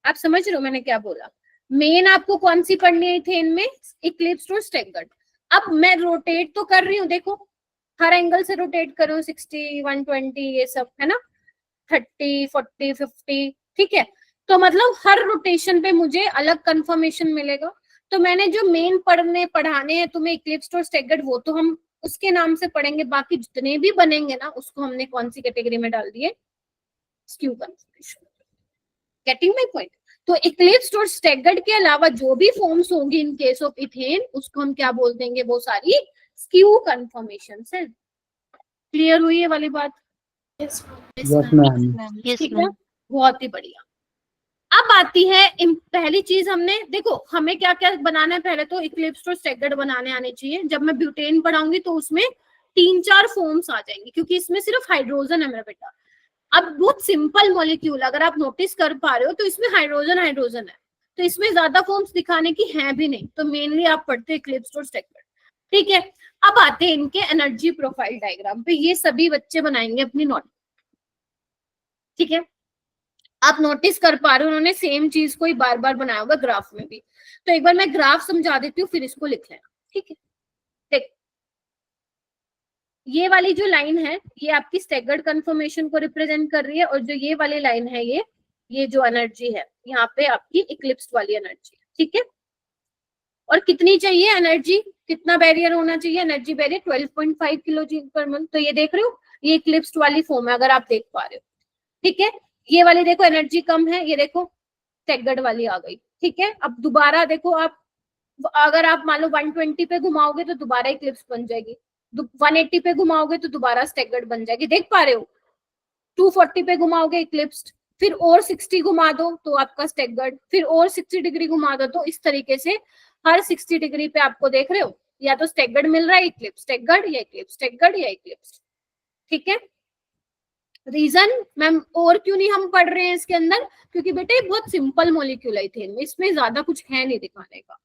आप समझ रहे हो मैंने क्या बोला? मेन आपको कौन सी पढ़नी है इथेन में, इक्लिप्स्ड और स्टैगर्ड। अब मैं रोटेट तो कर रही हूँ, देखो हर एंगल से रोटेट कर रही हूँ, 60, 120 ये सब है ना, 30, 40, 50। ठीक है, तो मतलब हर रोटेशन पे मुझे अलग कंफर्मेशन मिलेगा। तो मैंने जो मेन पढ़ाने हैं तुम्हें इक्लिप्स्ड और स्टैगर्ड, वो तो हम उसके नाम से पढ़ेंगे, बाकी जितने भी बनेंगे ना उसको हमने कौन सी कैटेगरी में डाल दिए, skew confirmation. Getting my point? तो इक्लिप्स्ड और स्टैगर्ड के अलावा जो भी फॉर्म्स होंगी इन केस ऑफ इथेन, उसको हम क्या बोल देंगे, वो सारी स्क्यू कन्फर्मेशंस है। क्लियर हुई ये वाली बात? Yes, Yes, ma'am. Yes, ठीक है, ma'am. बहुत ही बढ़िया। अब आती है पहली चीज, हमने देखो हमें क्या क्या बनाना है, पहले तो इक्लिप्स्ड और स्टैगर्ड बनाने आने चाहिए। जब मैं ब्यूटेन पढ़ाऊंगी तो उसमें 3-4 फॉर्म्स आ जाएंगे, क्योंकि इसमें सिर्फ हाइड्रोजन है मेरा बेटा। अब बहुत सिंपल मॉलिक्यूल, अगर आप नोटिस कर पा रहे हो तो इसमें हाइड्रोजन हाइड्रोजन है, तो इसमें ज्यादा फॉर्म्स दिखाने की है भी नहीं, तो मेनली आप पढ़ते इक्लिप्स्ड और स्टैगर्ड। ठीक है, अब आते हैं इनके एनर्जी प्रोफाइल डायग्राम पे, ये सभी बच्चे बनाएंगे अपनी नोट। ठीक है, आप नोटिस कर पा रहे हो उन्होंने सेम चीज को ही बार बार बनाया हुआ ग्राफ में भी, तो एक बार मैं ग्राफ समझा देती हूँ फिर इसको लिख लेना। ठीक है, देख ये वाली जो लाइन है ये आपकी स्टैगर्ड कन्फर्मेशन को रिप्रेजेंट कर रही है, और जो ये वाली लाइन है ये जो एनर्जी है यहाँ पे आपकी इक्लिप्स्ड वाली एनर्जी है। ठीक है, और कितनी चाहिए एनर्जी, कितना बैरियर होना चाहिए, एनर्जी बैरियर 12.5 किलो जूल पर मोल। तो ये देख रहे हो, ये इक्लिप्स्ड वाली फॉर्म है, अगर आप देख पा रहे हो। ठीक है, ये वाली देखो एनर्जी कम है, ये देखो स्टैगर्ड वाली आ गई। ठीक है, अब दोबारा देखो आप, अगर आप मान लो 120 पे घुमाओगे तो दोबारा इक्लिप्स बन जाएगी, 180 पे घुमाओगे तो दोबारा स्टैगर्ड बन जाएगी, देख पा रहे हो। 240 पे घुमाओगे इक्लिप्स्ड, फिर और 60 घुमा दो तो आपका स्टैगर्ड, फिर और 60 डिग्री घुमा दो, तो इस तरीके से हर 60 डिग्री पे आपको देख रहे हो या तो स्टैगर्ड मिल रहा है, इक्लिप्स स्टैगर्ड या इक्लिप्स स्टैगर्ड या इक्लिप्स। ठीक है, रीजन मैम और क्यों नहीं हम पढ़ रहे हैं इसके अंदर, क्योंकि बेटे बहुत सिंपल मॉलिक्यूल है इथेन में, इसमें ज्यादा कुछ है नहीं दिखाने का।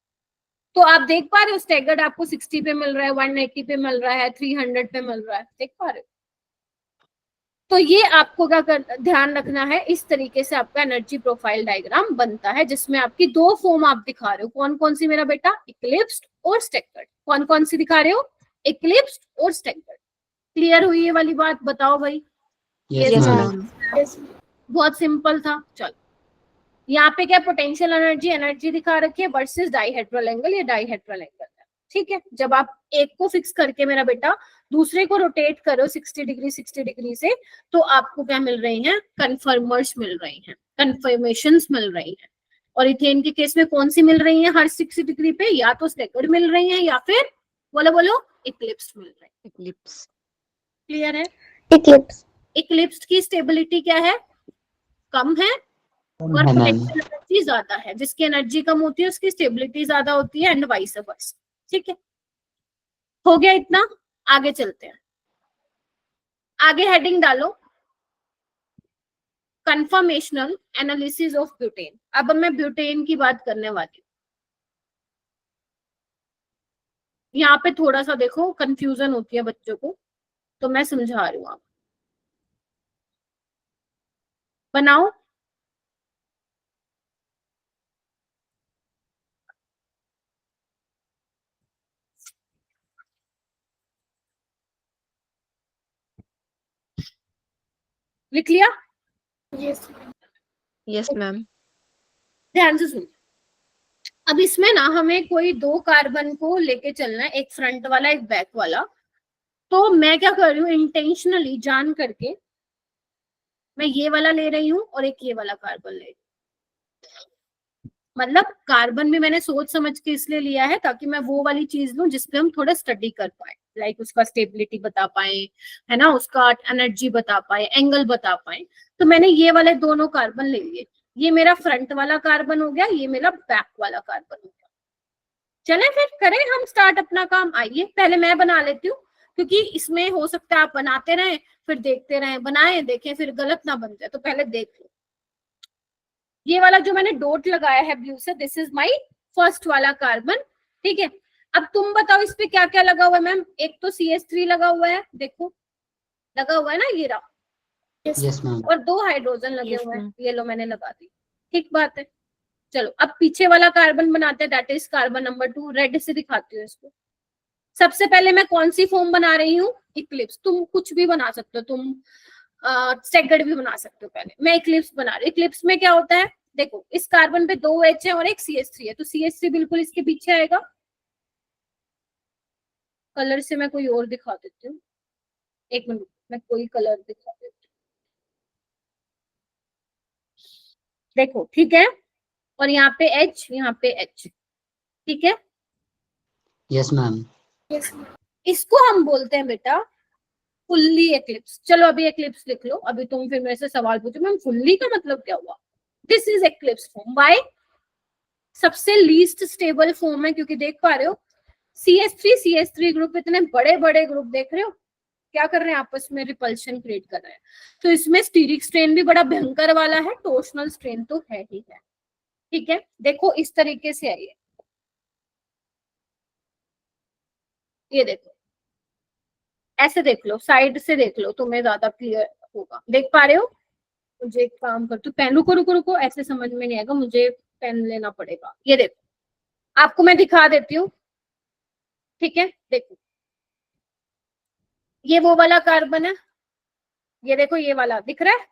तो आप देख पा रहे हो स्टैगर्ड आपको 60 पे मिल रहा है, 180 पे मिल रहा है, 300 पे मिल रहा है, देख पा रहे हो। तो ये आपको क्या ध्यान रखना है, इस तरीके से आपका एनर्जी प्रोफाइल डायग्राम बनता है, जिसमें आपकी दो फॉर्म आप दिखा रहे हो। कौन कौन सी मेरा बेटा, इक्लिप्स्ड और स्टैगर्ड। कौन कौन सी दिखा रहे हो, इक्लिप्स्ड और स्टैगर्ड। क्लियर हुई ये वाली बात, बताओ भाई। Yes, Yes, ma'am. ma'am. yes, बहुत सिंपल था। चलो यहाँ पे क्या पोटेंशियल एनर्जी दिखा रखी है वर्सेस डाइहेड्रल एंगल, ये डाइहेड्रल एंगल है। ठीक है, जब आप एक को फिक्स करके मेरा बेटा दूसरे को रोटेट करो 60 डिग्री से, तो आपको क्या मिल रही हैं, कन्फर्मर्स मिल रही हैं, कन्फर्मेशंस मिल रही हैं। और इथेन के केस में कौन सी मिल रही है हर 60 डिग्री पे, या तो स्टैगर्ड मिल रही है या फिर बोलो इक्लिप्स्ड मिल रही है। Eclipse. क्लियर है? Eclipse. इक्लिप्स्ड की स्टेबिलिटी क्या है, कम है, और है मैम। पोटेंशियल एनर्जी ज्यादा है। जिसकी एनर्जी कम होती है उसकी स्टेबिलिटी ज्यादा होती है, एंड वाइस वर्सा। ठीक है, हो गया इतना, आगे चलते हैं। आगे हेडिंग डालो, कंफर्मेशनल एनालिसिस ऑफ ब्यूटेन। अब मैं ब्यूटेन की बात करने वाली हूँ। यहाँ पे थोड़ा सा देखो कंफ्यूजन होती है बच्चों को, तो मैं समझा रही हूँ। आप बनाओ, लिख लिया? yes, Yes, ma'am. ध्यान से सुन। अब इसमें ना हमें कोई दो कार्बन को लेके चलना है, एक फ्रंट वाला एक बैक वाला। तो मैं क्या कर रही हूँ, इंटेंशनली जान करके मैं ये वाला ले रही हूँ और एक ये वाला कार्बन ले रही हूँ। मतलब कार्बन भी मैंने सोच समझ के इसलिए लिया है ताकि मैं वो वाली चीज लूं जिसपे हम थोड़ा स्टडी कर पाए, लाइक उसका स्टेबिलिटी बता पाए, है ना, उसका एनर्जी बता पाए, एंगल बता पाए। तो मैंने ये वाले दोनों कार्बन ले लिए। ये मेरा फ्रंट वाला कार्बन हो गया, ये मेरा बैक वाला कार्बन हो गया। चले फिर करें हम स्टार्ट अपना काम। आइए पहले मैं बना लेती हूँ, क्योंकि इसमें हो सकता है आप बनाते रहें फिर देखते रहें, बनाए देखें फिर गलत ना बन जाए, तो पहले देख लो। ये वाला जो मैंने डॉट लगाया है ब्लू से, दिस इज माय फर्स्ट वाला कार्बन। ठीक है, अब तुम बताओ इस पे क्या क्या लगा हुआ है मैम। एक तो CH3 लगा हुआ है, देखो लगा हुआ है ना, ये रहा। Yes, ma'am. और दो हाइड्रोजन लगे Yes, हुए हैं, ma'am. ये लो मैंने लगा दी। ठीक बात है, चलो अब पीछे वाला कार्बन बनाते हैं, that is carbon number 2। Red से दिखाती हूँ इसको। सबसे पहले मैं कौन सी फॉर्म बना रही हूँ, इक्लिप्स। तुम कुछ भी बना सकते हो, तुम स्टैगर्ड भी बना सकते हो। पहले मैं इक्लिप्स बना रही हूँ। इक्लिप्स में क्या होता है, देखो इस कार्बन पे 2 H है और एक CH3 है, तो CH3 बिल्कुल इसके पीछे आएगा। कलर से मैं कोई और दिखा देती हूँ, एक मिनट मैं कोई कलर दिखा देती हूँ। देखो ठीक है, और यहाँ पे H, यहाँ पे H, ठीक है। Yes, ma'am. Yes. इसको हम बोलते हैं बेटा फुल्ली एक्लिप्स। चलो अभी एक्लिप्स लिख लो, अभी तुम फिर मेरे से सवाल पूछो मैम फुल्ली का मतलब क्या हुआ। This is eclipse form. Why? सबसे लीस्ट स्टेबल फॉर्म है, क्योंकि देख पा रहे हो CH3 ग्रुप, इतने बड़े बड़े ग्रुप देख रहे हो, क्या कर रहे हैं आपस में रिपल्शन क्रिएट कर रहे हैं। तो इसमें स्टीरिक स्ट्रेन भी बड़ा भयंकर वाला है, टोर्शनल स्ट्रेन तो है ही है, ठीक है। देखो इस तरीके से आइए, ये देखो, ऐसे देख लो, साइड से देख लो, तुम्हें ज्यादा क्लियर होगा। देख पा रहे हो? मुझे एक काम करती हूँ, पेन, रुको रुको रुको, ऐसे समझ में नहीं आएगा, मुझे पेन लेना पड़ेगा। ये देखो, आपको मैं दिखा देती हूँ, ठीक है। देखो ये वो वाला कार्बन है, ये देखो ये वाला दिख रहा है,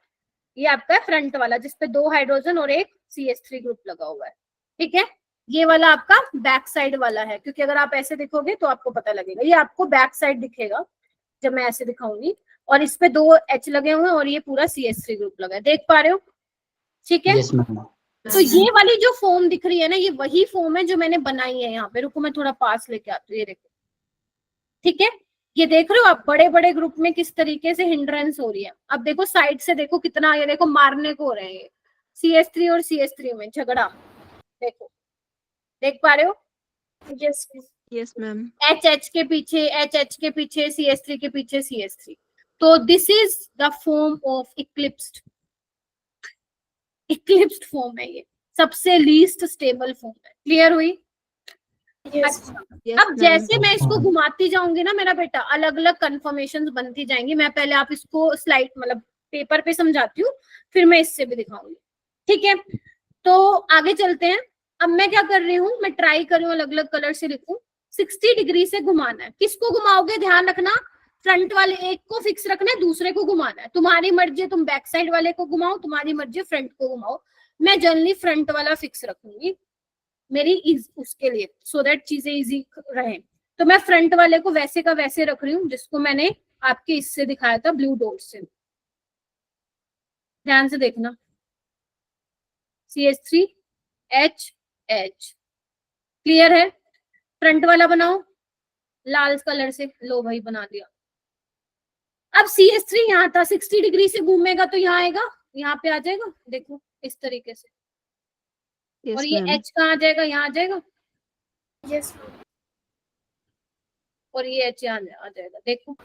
ये आपका है फ्रंट वाला जिसपे 2 हाइड्रोजन और एक CH3 ग्रुप लगा हुआ है, ठीक है। ये वाला आपका बैक साइड वाला है, क्योंकि अगर आप ऐसे दिखोगे तो आपको पता लगेगा, ये आपको बैक साइड दिखेगा जब मैं ऐसे दिखाऊंगी, और इस पे 2 H लगे हुए हैं और ये पूरा CH3 ग्रुप लगा है, देख पा रहे हो, ठीक है। Yes, ma'am. तो ये वाली जो फॉर्म दिख रही है ना, ये वही फॉर्म है जो मैंने बनाई है यहाँ पे। रुको मैं थोड़ा पास लेके आती हूँ, ये देखो, ठीक है। ये देख रहे हो आप बड़े बड़े ग्रुप में किस तरीके से हिंड्रेंस हो रही है। अब देखो साइड से देखो कितना, ये देखो मारने को हो रहे हैं CH3 और CH3 में झगड़ा, देखो देख पा रहे हो। Yes. Yes, ma'am. H के पीछे H के पीछे CH3 के पीछे CH3। तो this is the form of eclipsed form है, ये सबसे लीस्ट स्टेबल फॉर्म है। क्लियर हुई? Yes. अच्छा, Yes, अब ma'am. जैसे मैं इसको घुमाती जाऊंगी ना मेरा बेटा, अलग अलग कन्फर्मेशन बनती जाएंगी। मैं पहले आप इसको स्लाइड मतलब पेपर पे समझाती हूँ, फिर मैं इससे भी दिखाऊंगी, ठीक है। तो आगे चलते हैं। अब मैं क्या कर रही हूँ, मैं ट्राई कर रही हूँ अलग अलग कलर से लिखूं। 60 डिग्री से घुमाना है। किसको घुमाओगे ध्यान रखना, फ्रंट वाले एक को फिक्स रखना है, दूसरे को घुमाना है। तुम्हारी मर्जी है, तुम बैक साइड वाले को घुमाओ, तुम्हारी मर्जी है फ्रंट को घुमाओ। मैं जनरली फ्रंट वाला फिक्स रखूंगी मेरी उसके लिए, सो दैट चीजें इजी रहे। तो मैं फ्रंट वाले को वैसे का वैसे रख रही हूँ जिसको मैंने आपके इससे दिखाया था, ब्लू डॉट से। ध्यान से देखना, CH3H H, क्लियर है। फ्रंट वाला बनाओ लाल कलर से, लो भाई बना दिया। अब CH3 यहाँ था, 60 डिग्री से घूमेगा तो यहाँ आएगा, यहाँ पे आ जाएगा, देखो इस तरीके से। Yes, और ये ma'am. H कहाँ आ जाएगा, यहाँ आ जाएगा, Yes. और ये H यहाँ आ जाएगा, देखो।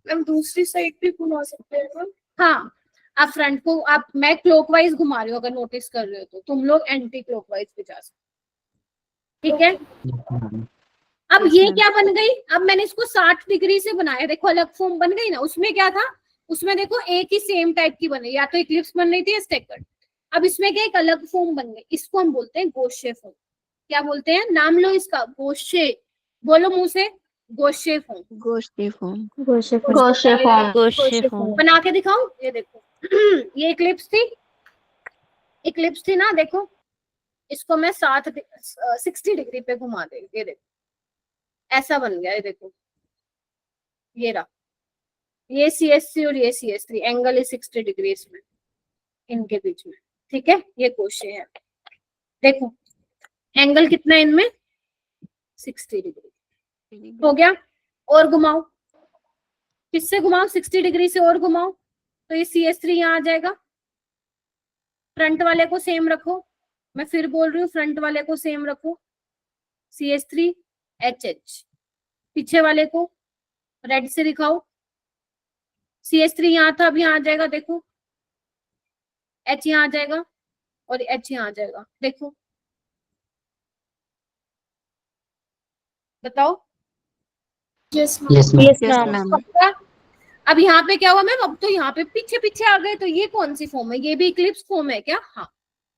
मैम दूसरी साइड भी घुमा सकते हैं मैम? हाँ, आप फ्रंट को, आप, मैं क्लॉकवाइज घुमा रही हूँ, अगर नोटिस कर रहे हो तो तुम लोग एंटी क्लॉकवाइज भी जा सकते, ठीक है। Yes, ma'am. अब Yes, ये ma'am. क्या बन गई, अब मैंने इसको 60 डिग्री से बनाया, देखो अलग फॉर्म बन गई ना। उसमें क्या था, उसमें देखो एक ही सेम टाइप की बनी, या तो इक्लिप्स बन रही थी या स्टेकर्ड। अब इसमें क्या एक अलग फॉर्म बन गई, इसको हम बोलते हैं गोशे फॉर्म। क्या बोलते हैं, नाम लो इसका, गोशे, बोलो मुंह से, गोशे form. Gauche form. Gauche form. Gauche form. बना के दिखाऊं, ये देखो ये इक्लिप्स थी ना, देखो इसको मैं 60 डिग्री पे घुमा दे, ये देखो ऐसा बन गया, ये देखो ये रहा, ये CH3 और ये CH3, एंगल is 60 डिग्री इसमें, इनके बीच में, ठीक है। ये कोशे है, देखो एंगल कितना है इनमें, 60 डिग्री हो गया। और घुमाओ, किससे घुमाओ, 60 डिग्री से और घुमाओ, तो ये CH3 यहाँ आ जाएगा। फ्रंट वाले को सेम रखो, मैं फिर बोल रही हूँ फ्रंट वाले को सेम रखो, CH3H। पीछे वाले को रेड से दिखाओ, CH3 यहाँ था, अब यहाँ आ जाएगा, देखो H यहाँ आ जाएगा और H यहाँ आ जाएगा, देखो बताओ। Yes. Yes, ma'am. Yes, Yes, ma'am. ma'am. पक्का? अब यहाँ पे क्या हुआ मैम, अब तो यहाँ पे पीछे पीछे आ गए, तो ये कौन सी फॉर्म है, ये भी इक्लिप्स फॉर्म है क्या? हाँ,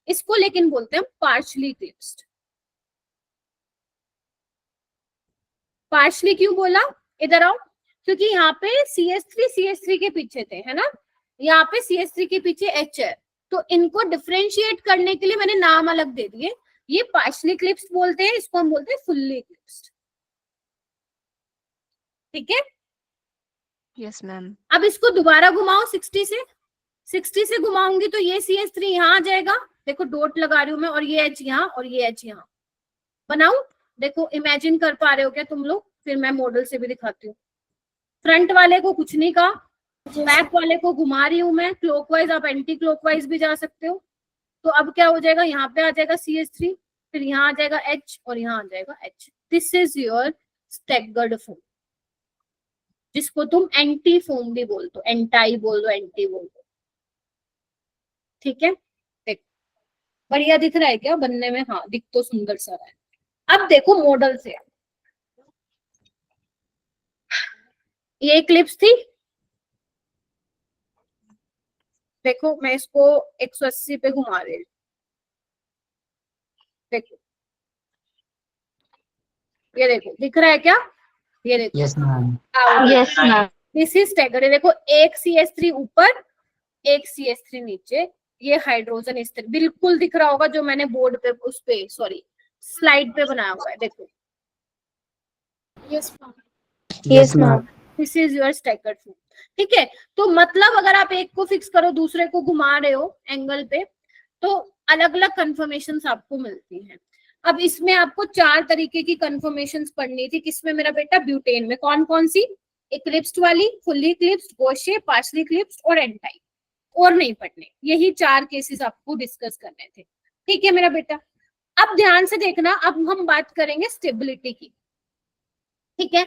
इसको लेकिन बोलते हैं पार्शली इक्लिप्स्ड। पार्शली क्यों बोला, इधर आओ, क्योंकि यहाँ पे CH3 के पीछे थे, है ना, यहाँ पे CH3 के पीछे H है, तो इनको डिफरेंशिएट करने के लिए मैंने नाम अलग दे दिए। ये पार्शली इक्लिप्स्ड बोलते हैं, इसको हम बोलते हैं फुल्ली इक्लिप्स्ड, ठीक है। Yes, ma'am. अब इसको दोबारा घुमाओ 60 से घुमाऊंगी तो ये CH3 यहाँ आ जाएगा देखो डॉट लगा रही हूँ मैं, और ये एच यहाँ और ये एच यहाँ। बनाऊं? देखो इमेजिन कर पा रहे हो क्या तुम लोग? फिर मैं मॉडल से भी दिखाती हूँ। फ्रंट वाले को कुछ नहीं कहा, बैक वाले को घुमा रही हूँ मैं क्लॉकवाइज, आप एंटी क्लॉकवाइज भी जा सकते हो। तो अब क्या हो जाएगा, यहाँ पे आ जाएगा CH3, फिर यहाँ आ जाएगा H और यहाँ आ जाएगा H। This is your staggered form, जिसको तुम एंटी फॉर्म भी बोल दो, एंटाई बोल दो, एंटी बोल दो। ठीक है, देखो बढ़िया दिख रहा है क्या बनने में? हाँ दिख तो सुंदर सा रहा है। अब देखो मॉडल से, ये इक्लिप्स थी, देखो मैं इसको 180 पे घुमा रही हूँ, देखो ये देखो दिख रहा है क्या? ये देखो Yes, ma'am. Yes, ma'am. This is staggered. देखो एक CH3 ऊपर, एक CH3 नीचे, ये हाइड्रोजन इस तरह बिल्कुल दिख रहा होगा जो मैंने बोर्ड पे, उस पे सॉरी स्लाइड पे बनाया हुआ है। देखो Yes, ma'am. Yes, ma'am. This is your staggered form. ठीक है, तो मतलब अगर आप एक को फिक्स करो दूसरे को घुमा रहे हो एंगल पे, तो अलग अलग कंफर्मेशंस आपको मिलती हैं। अब इसमें आपको 4 तरीके की कंफर्मेशंस पढ़नी थी। किसमें मेरा बेटा? ब्यूटेन में। कौन कौन सी? इक्लिप्स्ड वाली, फुल्ली इक्लिप्स्ड, गौशे, पार्शली इक्लिप्स्ड और एंटाई। और नहीं पढ़ने, यही 4 केसेस आपको डिस्कस करने थे। ठीक है मेरा बेटा, अब ध्यान से देखना, अब हम बात करेंगे स्टेबिलिटी की। ठीक है,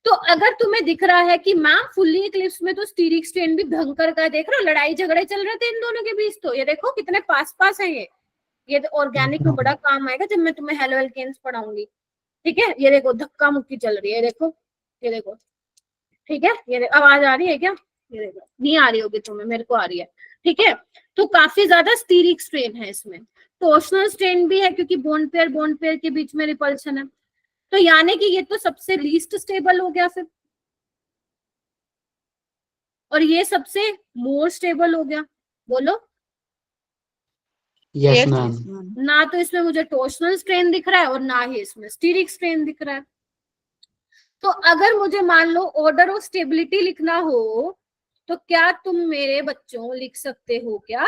तो अगर तुम्हें दिख रहा है कि मैम फुल्ली इक्लिप्स में तो स्टीरिक स्ट्रेन भी भयंकर का, देख रहे हो लड़ाई झगड़े चल रहे थे इन दोनों के बीच, तो ये देखो कितने पास पास है ये तो ऑर्गेनिक में बड़ा काम आएगा जब मैं तुम्हें हेलो एल्केन्स पढ़ाऊंगी। ठीक है, ये देखो धक्का मुक्की चल रही है, देखो ये देखो। ठीक है, ये आवाज आ रही है क्या? ये देखो, नहीं आ रही होगी तुम्हें, मेरे को आ रही है। ठीक है, तो काफी ज्यादा स्टीरिक स्ट्रेन है इसमें। टॉर्सनल स्ट्रेन भी है क्योंकि बोन पेयर के बीच में रिपल्शन है। तो यानी कि ये तो सबसे लीस्ट स्टेबल हो गया फिर, और ये सबसे मोर स्टेबल हो गया। बोलो। Yes, Yes, ma'am. ma'am. ना तो इसमें मुझे टॉर्सनल स्ट्रेन दिख रहा है और ना ही इसमें स्टीरिक स्ट्रेन दिख रहा है। तो अगर मुझे मान लो ऑर्डर ऑफ स्टेबिलिटी लिखना हो, तो क्या तुम मेरे बच्चों लिख सकते हो क्या?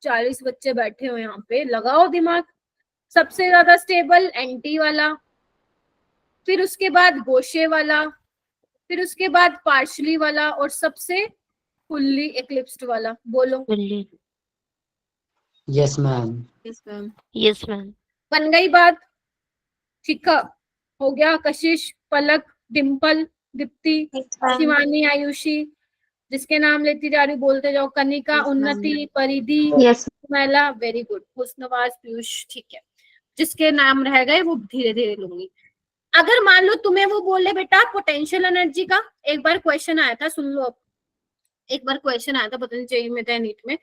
40 बच्चे बैठे हो यहाँ पे, लगाओ दिमाग। सबसे ज्यादा स्टेबल एंटी वाला, फिर उसके बाद गोशे वाला, फिर उसके बाद पार्शली वाला, और सबसे फुल्ली एक्लिप्स्ड वाला। बोलो। Fully. Yes, ma'am. Yes, ma'am. Yes, ma'am. बन गई बात? ठीक है, हो गया। कशिश, पलक, डिम्पल, दीप्ति, शिवानी, आयुषी, जिसके नाम लेती जा रही बोलते जाओ। Kanika, Yes, ma'am. उन्नति, परिधि, Yes. महिला, वेरी गुड। हुस्नवाज, पीयूष, ठीक है। जिसके नाम रह गए वो धीरे धीरे लूंगी। अगर मान लो तुम्हें वो बोले बेटा पोटेंशियल एनर्जी का, एक बार क्वेश्चन आया था, सुन लो अब। एक बार क्वेश्चन आया था, पता नहीं जेईई में था नीट में,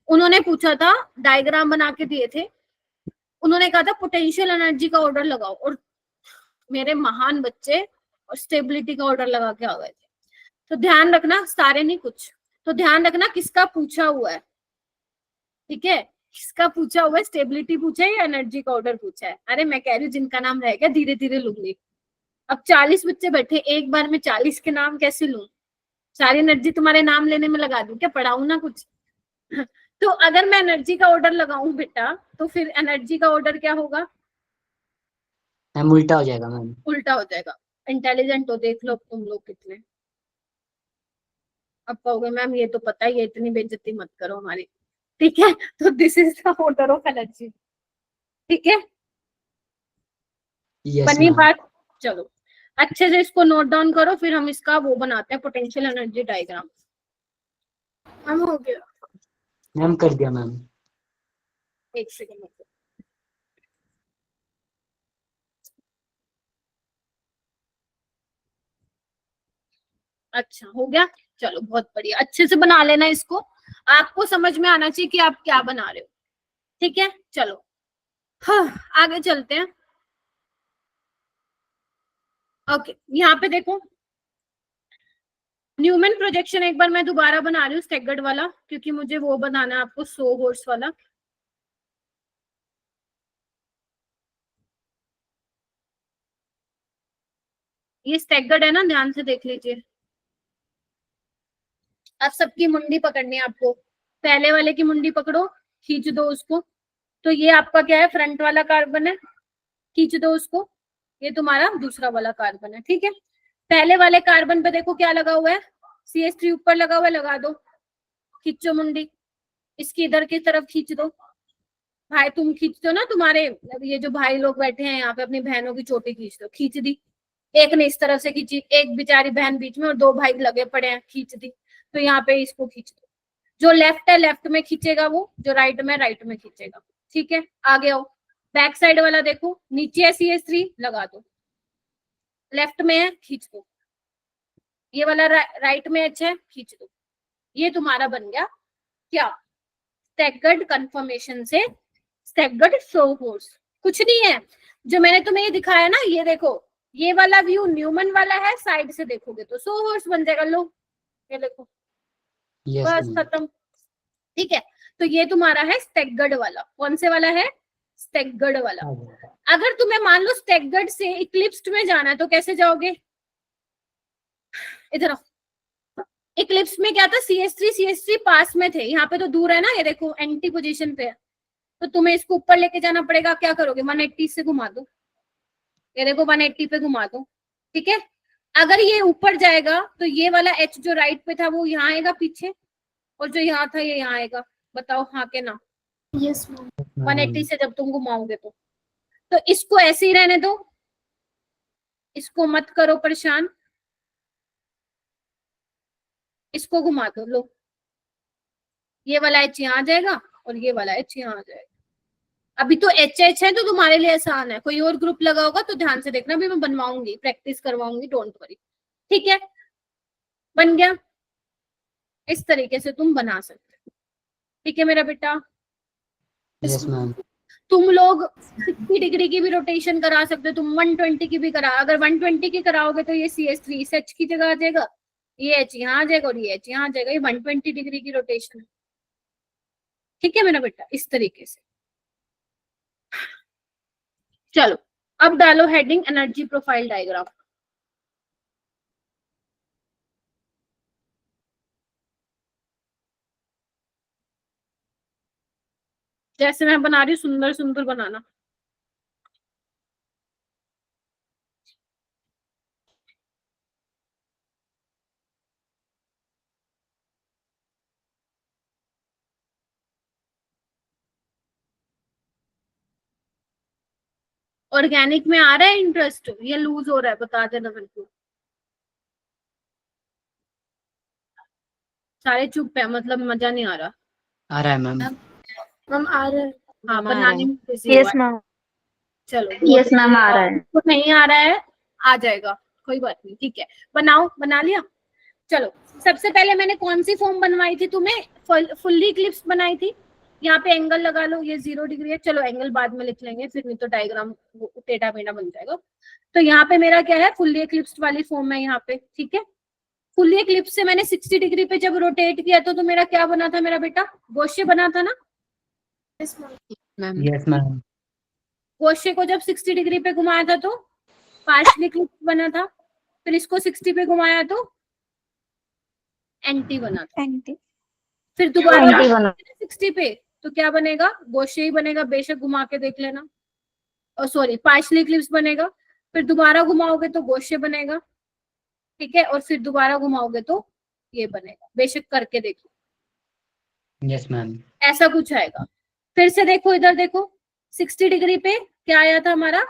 उन्होंने पूछा था, डायग्राम बना के दिए थे, उन्होंने कहा था पोटेंशियल एनर्जी का ऑर्डर लगाओ, और मेरे महान बच्चे और स्टेबिलिटी का ऑर्डर लगा के आ गए थे। तो ध्यान रखना, सारे नहीं कुछ, तो ध्यान रखना किसका पूछा हुआ है। ठीक है, किसका पूछा हुआ है? स्टेबिलिटी पूछा है या एनर्जी का ऑर्डर पूछा है? अरे मैं कह रही हूँ जिनका नाम रहेगा धीरे धीरे लूंगी। अब 40 बच्चे बैठे, एक बार में 40 के नाम कैसे लूं? सारी एनर्जी तुम्हारे नाम लेने में लगा दूं क्या? पढ़ाऊं ना कुछ? तो अगर मैं एनर्जी का ऑर्डर लगाऊं बेटा, तो फिर एनर्जी का ऑर्डर क्या होगा? मैम उल्टा हो जाएगा मैम। उल्टा हो जाएगा। इंटेलिजेंट हो, देख लो तुम लोग कितने। अब कहोगे मैम ये तो पता ही है, इतनी बेइज्जती मत करो हमारी। ठीक है, तो this is the order of energy. ठीक है, Yes, बनी ma'am. बात? चलो अच्छे से इसको नोट डाउन करो, फिर हम इसका वो बनाते हैं पोटेंशियल एनर्जी डायग्राम। मैम हो गया। मैम कर दिया मैम। एक सेकंड। अच्छा हो गया, चलो बहुत बढ़िया। अच्छे से बना लेना इसको, आपको समझ में आना चाहिए कि आप क्या बना रहे हो। ठीक है, चलो हाँ, आगे चलते हैं। ओके, यहाँ पे देखो न्यूमैन प्रोजेक्शन एक बार मैं दोबारा बना रही हूँ स्टैगर्ड वाला, क्योंकि मुझे वो बनाना है आपको 100 हॉर्स वाला। ये स्टैगर्ड है ना, ध्यान से देख लीजिए। अब सबकी मुंडी पकड़नी है आपको, पहले वाले की मुंडी पकड़ो, खींच दो उसको, तो ये आपका क्या है, फ्रंट वाला कार्बन है, खींच दो उसको, ये तुम्हारा दूसरा वाला कार्बन है। ठीक है, पहले वाले कार्बन पे देखो क्या लगा हुआ है, CH3 ऊपर लगा हुआ है, लगा दो, खींचो मुंडी, इसकी इधर की तरफ खींच दो। भाई तुम खींच दो ना, तुम्हारे ये जो भाई लोग बैठे हैं यहाँ पे, अपनी बहनों की चोटी खींच दो, खींच दी, एक ने इस तरफ से खींची, एक बेचारी बहन बीच में और दो भाई लगे पड़े हैं, खींच दी। तो यहाँ पे इसको खींच दो, जो लेफ्ट है लेफ्ट में खींचेगा वो, जो राइट में राइट में खींचेगा। ठीक है, आगे आओ, बैक साइड वाला देखो, नीचे है CH3, लगा दो, लेफ्ट में है खींच दो, ये वाला राइट में है, खींच दो। ये तुम्हारा बन गया क्या, स्टैगर्ड कन्फर्मेशन से स्टैगर्ड सोहोर्स। कुछ नहीं है, जो मैंने तुम्हें ये दिखाया ना, ये देखो, ये वाला व्यू न्यूमन वाला है, साइड से देखोगे तो सोहोर्स बन जाएगा। लो ये देखो, यस बस मैम। खत्म। ठीक है, तो ये तुम्हारा है स्टैगर्ड वाला। कौन से वाला है, स्टैगर्ड वाला। अगर तुम्हें मान लो स्टैगर्ड से इक्लिप्स्ड में जाना है तो कैसे जाओगे, इधर आओ। इक्लिप्स में क्या था, CH3 पास में थे, यहाँ पे तो दूर है ना, ये देखो एंटी पोजीशन पे है, तो तुम्हें इसको ऊपर लेके जाना पड़ेगा। क्या करोगे, 180 से घुमा दो, ये देखो 180 पे घुमा दो। ठीक है, अगर ये ऊपर जाएगा तो ये वाला H जो राइट पे था वो यहाँ आएगा पीछे, और जो यहाँ था ये यहाँ आएगा। बताओ हाँ के ना। Yes ma'am. 180 से जब तुम घुमाओगे तो इसको ऐसे ही रहने दो, इसको मत करो परेशान, इसको घुमा दो। लो, ये वाला H यहाँ आ जाएगा और ये वाला H यहाँ आ जाएगा। अभी तो HH है तो तुम्हारे लिए आसान है, कोई और ग्रुप लगा होगा तो ध्यान से देखना, भी मैं बनवाऊंगी, प्रैक्टिस करवाऊंगी, डोंट वरी। ठीक है, बन गया, इस तरीके से तुम बना सकते हो। ठीक है मेरा बेटा, यस मैम। तुम लोग 60 डिग्री की भी रोटेशन करा सकते हो, तुम 120 की भी करा। अगर 120 की कराओगे तो ये CH3 इस H की जगह आ जाएगा, ये H यहाँ आ जाएगा और ये H यहाँ आ जाएगा। ये 120 डिग्री की रोटेशन है। ठीक है मेरा बेटा, इस तरीके से। चलो अब डालो हेडिंग एनर्जी प्रोफाइल डायग्राम। जैसे मैं बना रही हूँ, सुंदर सुंदर बनाना। ऑर्गेनिक में आ रहा है इंटरेस्ट या लूज हो रहा है, बता देना मेरे को। सारे चुप है, मतलब मजा नहीं आ रहा। आ रहा है मैम। मैम आ रहा है। हाँ, मैम आ रहा बनाने है। में busy यस हुआ है। मैम। चलो यस मैम आ रहा है। तो नहीं आ रहा है, आ जाएगा, कोई बात नहीं। ठीक है, बनाओ, बना लिया। चलो सबसे पहले मैंने कौन सी फॉर्म बनवाई थी तुम्हें, फुल्ली इक्लिप्स बनाई थी। यहाँ पे एंगल लगा लो, ये 0 डिग्री है। चलो एंगल बाद में लिख लेंगे, फिर नहीं तो डायग्राम टेढ़ा मेढ़ा बन जाएगा। तो यहाँ पे मेरा क्या है, फुल्ली इक्लिप्स्ड वाली फॉर्म है यहाँ पे। ठीक है, फुल्ली इक्लिप्स से मैंने 60 डिग्री पे जब रोटेट किया तो मेरा क्या बना था मेरा बेटा, गोशे बना था ना। Yes ma'am. Ma'am. Yes ma'am. Gauche को जब 60 डिग्री पे घुमाया था तो पार्शियली इक्लिप्स बना था, फिर इसको 60 पे घुमाया तो एंटी बना था। फिर दोबारा एंटी बना। 60 पे तो क्या बनेगा, गोशे ही बनेगा, बेशक घुमा के देख लेना। और सॉरी, पार्शियली इक्लिप्स बनेगा, फिर दोबारा घुमाओगे तो गोशे बनेगा। ठीक है, और फिर दोबारा घुमाओगे तो ये बनेगा, बेशक करके देखो। Yes ma'am. ऐसा कुछ आएगा। फिर से देखो, इधर देखो, 60 डिग्री पे क्या आया था हमारा,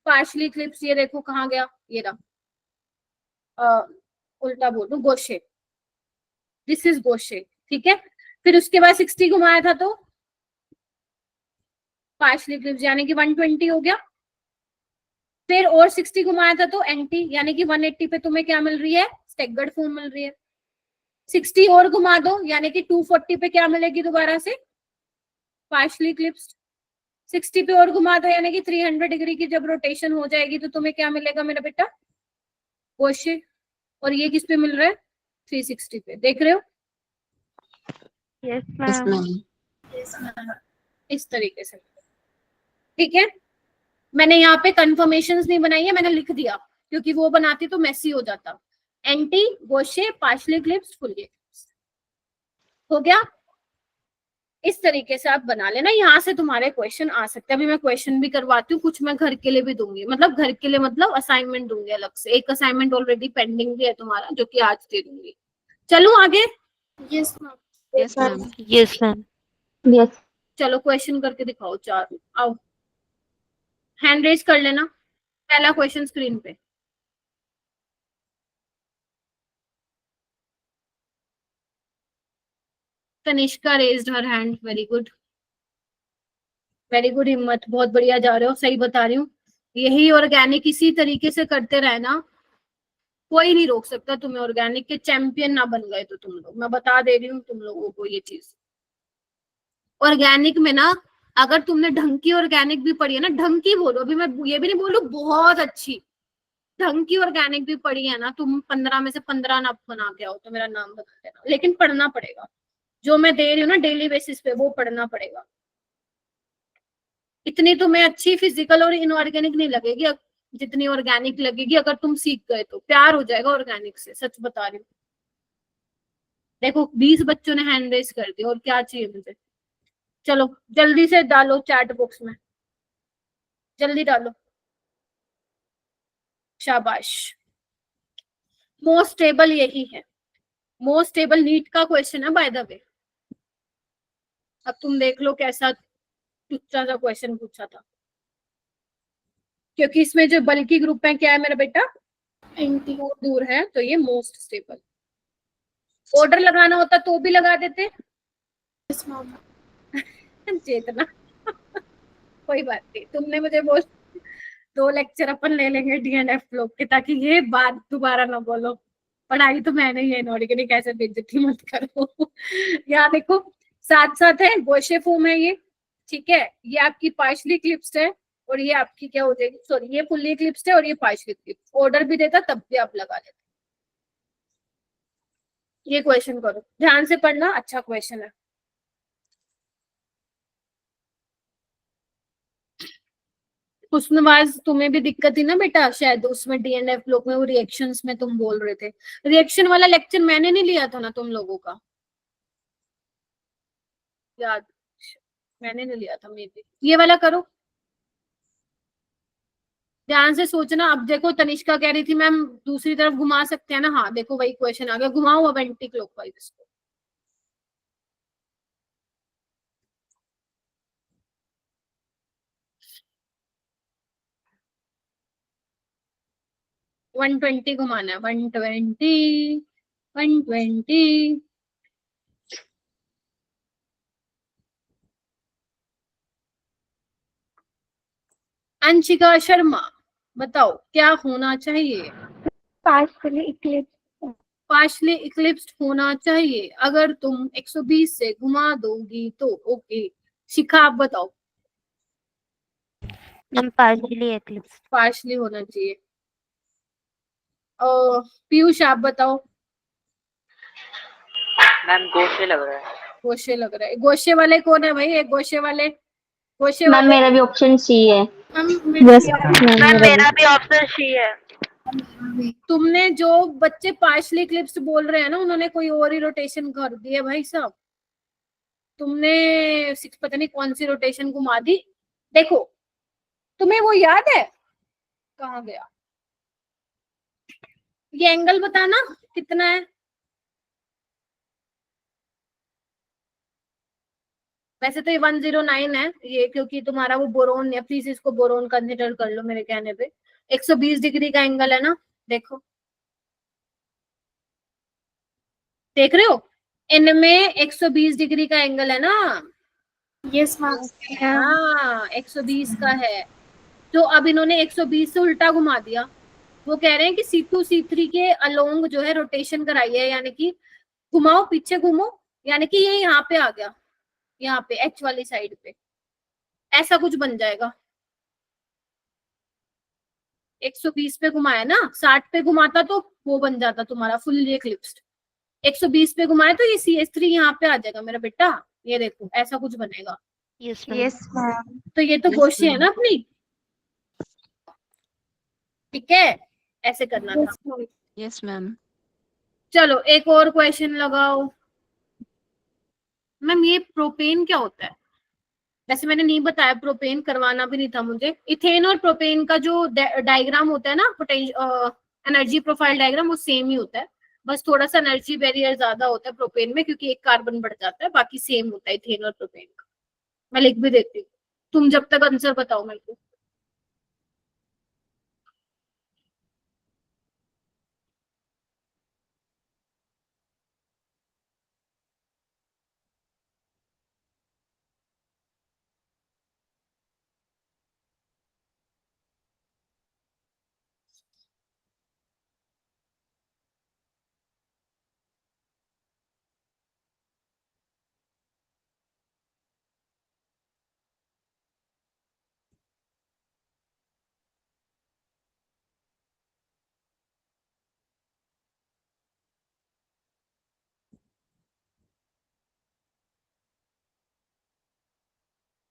पार्शियली इक्लिप्स। ये देखो कहाँ गया, ये रहा, उल्टा बोल दूं, गोशे, दिस इज गोशे। ठीक है, फिर उसके बाद 60 घुमाया था तो पार्शियली इक्लिप्स, यानी कि 120 हो गया। फिर और 60 घुमाया था तो एंटी, यानी कि 180 पे तुम्हें क्या मिल रही है, स्टैगर्ड फॉर्म मिल रही है। 60 और घुमा दो, यानी कि 240 पे क्या मिलेगी दोबारा से, पार्शियली इक्लिप्स्ड। 60 पे और घुमा दो, यानी कि 300 डिग्री की जब रोटेशन हो जाएगी तो तुम्हें क्या मिलेगा मेरा बेटा, गोशे। और ये किस पे मिल रहा है, 360 पे। देख रहे हो, यस यस मैम। मैम। इस तरीके से। ठीक है, मैंने यहाँ पे कंफर्मेशंस नहीं बनाई है, मैंने लिख दिया, क्योंकि वो बनाती तो मेसी हो जाता। Anti, gauche, partially eclipsed, fully eclipsed. हो गया। इस तरीके से आप बना लेना, यहाँ से तुम्हारे क्वेश्चन आ सकते हैं। अभी मैं क्वेश्चन भी करवाती हूँ, कुछ मैं घर के लिए भी दूंगी, मतलब घर के लिए मतलब असाइनमेंट दूंगी अलग से। एक असाइनमेंट ऑलरेडी पेंडिंग भी है तुम्हारा, जो कि आज दे दूंगी। चलूं आगे? Yes, ma'am. Yes, ma'am. Yes, ma'am. Yes. चलो क्वेश्चन करके दिखाओ 4, आओ हैंड रेज कर लेना। पहला क्वेश्चन स्क्रीन पे, Tanishka raised her hand, very good very good हिम्मत, बहुत बढ़िया जा रहे हो, सही बता रही हूँ। यही ऑर्गेनिक इसी तरीके से करते रहना, कोई नहीं रोक सकता तुम्हें। ऑर्गेनिक के चैंपियन ना बन गए तो तुम लोग, मैं बता दे रही हूँ तुम लोगों को ये चीज। ऑर्गेनिक में ना, अगर तुमने ढंग की ऑर्गेनिक भी पढ़ी है ना, ढंग की बोलो, अभी मैं ये भी नहीं बोलूँ बहुत अच्छी, ढंग की ऑर्गेनिक भी पढ़ी है ना, तुम 15 में से 15 ना बना के आओ तो मेरा नाम बता देना, लेकिन पढ़ना पड़ेगा। जो मैं दे रही हूँ ना डेली बेसिस पे, वो पढ़ना पड़ेगा। इतनी तुम्हें अच्छी फिजिकल और इनऑर्गेनिक नहीं लगेगी जितनी ऑर्गेनिक लगेगी अगर तुम सीख गए तो। प्यार हो जाएगा ऑर्गेनिक से, सच बता रही हूँ। देखो 20 बच्चों ने हैंड रेस कर दी, और क्या चाहिए मुझे। चलो जल्दी से डालो चैट बॉक्स में, जल्दी डालो, शाबाश। मोस्ट स्टेबल यही है, मोस्ट स्टेबल नीट का क्वेश्चन है बाय द वे। अब तुम देख लो कैसा टुच्चा सा क्वेश्चन पूछा था, क्योंकि इसमें जो बल्कि ग्रुप है क्या है मेरा बेटा, Anti. दूर है, तो ये मोस्ट स्टेबल। ऑर्डर लगाना होता तो भी लगा देते। Yes, ma'am. चेतना कोई बात नहीं, तुमने मुझे वो 2 लेक्चर अपन ले लेंगे डीएनएफ लोग के, ताकि ये बात दोबारा ना बोलो। पढ़ाई तो मैंने ही है, इनऑर्गेनिक ऐसे बेइज्जती मत करो। यहाँ देखो साथ साथ है, गोशे फॉर्म है ये, ठीक है। ये आपकी पार्शली क्लिप्स्ड है, और ये आपकी क्या हो जाएगी, सॉरी ये फुल्ली क्लिप्स्ड है और ये पार्शली क्लिप्स्ड। ऑर्डर भी देता तब भी आप लगा लेते। ये क्वेश्चन करो, ध्यान से पढ़ना, अच्छा क्वेश्चन है। हुस्नवाज तुम्हें भी दिक्कत थी ना बेटा, शायद उसमें डीएनएफ लोग में, वो रिएक्शंस में तुम बोल रहे थे। रिएक्शन वाला लेक्चर मैंने नहीं लिया था ना तुम लोगों का, याद? मैंने नहीं लिया था, मे बी। ये वाला करो, ध्यान से सोचना। अब देखो तनिष्का कह रही थी मैम दूसरी तरफ घुमा सकते हैं ना, हाँ देखो वही क्वेश्चन आ गया, घुमाओ अब एंटी क्लॉकवाइज इसको। वन 120 घुमाना है, 120 120। अंशिका शर्मा बताओ क्या होना चाहिए? Partially eclipsed. पार्शली इक्लिप्स्ड होना चाहिए। अगर तुम 120 से घुमा दोगी तो ओके। शिखा आप बताओ। Ma'am, partially eclipsed. पार्शली होना चाहिए। पीयूष आप बताओ। मैम गोशे लग रहा है। गोशे लग रहा है। गोशे वाले कौन है भाई? एक गोशे वाले, गोशे मैम वाले। मेरा भी ऑप्शन सी है। Yes, मैम मेरा भी ऑप्शन सी है। तुमने जो बच्चे पार्शली इक्लिप्स्ड बोल रहे हैं ना, उन्होंने कोई और ही रोटेशन कर दी है भाई साहब। तुमने पता नहीं कौन सी रोटेशन घुमा दी। देखो तुम्हें वो याद है, कहाँ गया ये एंगल, बताना कितना है? वैसे तो ये 109 है ये, क्योंकि तुम्हारा वो बोरोन है, प्लीज इसको बोरोन कंसिडर कर लो मेरे कहने पे। 120 डिग्री का एंगल है ना, देखो देख रहे हो, इनमें 120 डिग्री का एंगल है ना। Yes, ma'am. हाँ 120 का है, तो अब इन्होंने 120 से उल्टा घुमा दिया। वो कह रहे हैं कि C2 C3 के अलोंग जो है रोटेशन कराई है, यानी कि घुमाओ, पीछे घूमो, यानी कि ये यहाँ पे आ गया, यहाँ पे H वाली साइड पे ऐसा कुछ बन जाएगा। 120 पे घुमाया ना, 60 पे घुमाता तो वो बन जाता तुम्हारा फुल्ली इक्लिप्स्ड। 120 पे घुमाया तो ये CH3 यहाँ पे आ जाएगा मेरा बेटा, ये देखो ऐसा कुछ बनेगा। Yes Yes, ma'am. तो ये तो Yes, गोशी है ma'am. ना अपनी, ठीक है, ऐसे करना था। Yes, ma'am. Yes, ma'am. चलो एक और क्वेश्चन लगाओ। मैम ये प्रोपेन क्या होता है? वैसे मैंने नहीं बताया, प्रोपेन करवाना भी नहीं था मुझे। इथेन और प्रोपेन का जो डायग्राम होता है ना, एनर्जी प्रोफाइल डायग्राम, वो सेम ही होता है। बस थोड़ा सा एनर्जी बैरियर ज्यादा होता है प्रोपेन में, क्योंकि एक कार्बन बढ़ जाता है, बाकी सेम होता है इथेन और प्रोपेन का। मैं लिख भी देती हूँ, तुम जब तक आंसर बताओ मेरे को।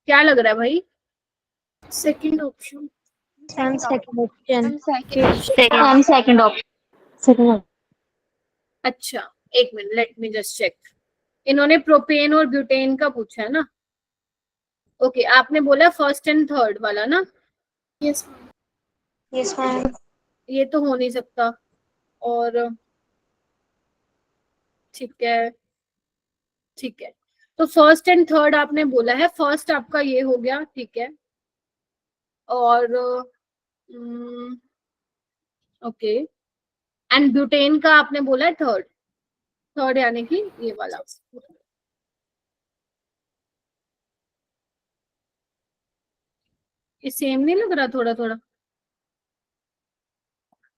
क्या लग रहा है भाई? Second option. Ma'am second option. Second. Ma'am second option. अच्छा, एक minute, let me just check. इन्होंने प्रोपेन और ब्यूटेन का पूछा है ना? ओके, आपने बोला फर्स्ट एंड थर्ड वाला ना? Yes yes ma'am. ये तो हो नहीं सकता। और ठीक है, ठीक है, तो फर्स्ट एंड थर्ड आपने बोला है। फर्स्ट आपका ये हो गया, ठीक है। और ओके, एंड ब्यूटेन का आपने बोला है थर्ड। थर्ड यानी कि ये वाला। ये सेम नहीं लग रहा थोड़ा थोड़ा?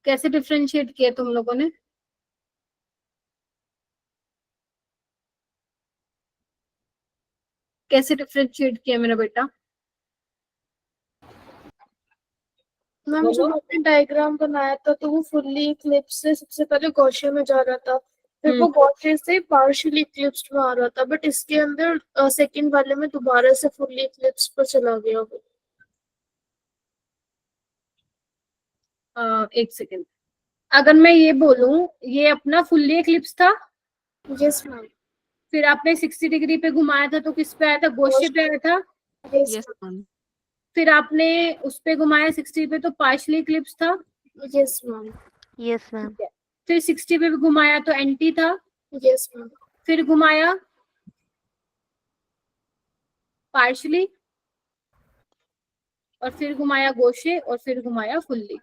कैसे डिफरेंशिएट किया तुम लोगों ने? कैसे डिफरेंशिएट किया मेरा बेटा? मैम जब आपने डायग्राम बनाया था तो वो फुल्ली इक्लिप्स से सबसे पहले गॉसियन में जा रहा था, फिर वो गॉसियन से पार्शियली इक्लिप्स्ड में आ रहा था, बट इसके अंदर सेकंड वाले में दोबारा से फुल्ली इक्लिप्स पर चला गया वो। एक सेकेंड, अगर मैं ये बोलूं ये अपना फुल्ली एक्लिप्स था, यस मैम। फिर आपने 60 डिग्री पे घुमाया था तो किस पे आया था? गॉसियन पे आया था। Yes, ma'am. फिर आपने उस पे घुमाया 60 पे तो पार्शियली एक्लिप्स था। Yes ma'am. Yes ma'am. ठीक है। फिर 60 पे भी घुमाया तो एंटी था। Yes ma'am. फिर घुमाया पार्शियली, और फिर घुमाया गोशे, और फिर घुमाया फुल्ली।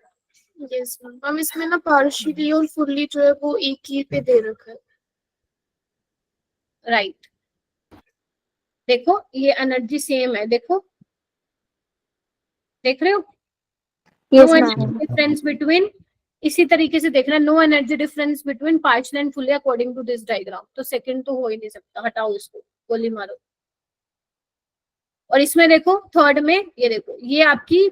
Yes ma'am. हम इसमें ना पार्शियली और फुल्ली जो है वो एक ही पे दे रखा है। राइट, देखो ये एनर्जी सेम है, देखो, देख रहे हो? Yes no ma'am. Energy difference between, इसी तरीके से देखना, no energy difference between partial and fully according to this diagram. तो सेकंड तो हो ही नहीं सकता, हटाओ इसको, गोली मारो। और इसमें देखो थर्ड में, ये देखो, ये आपकी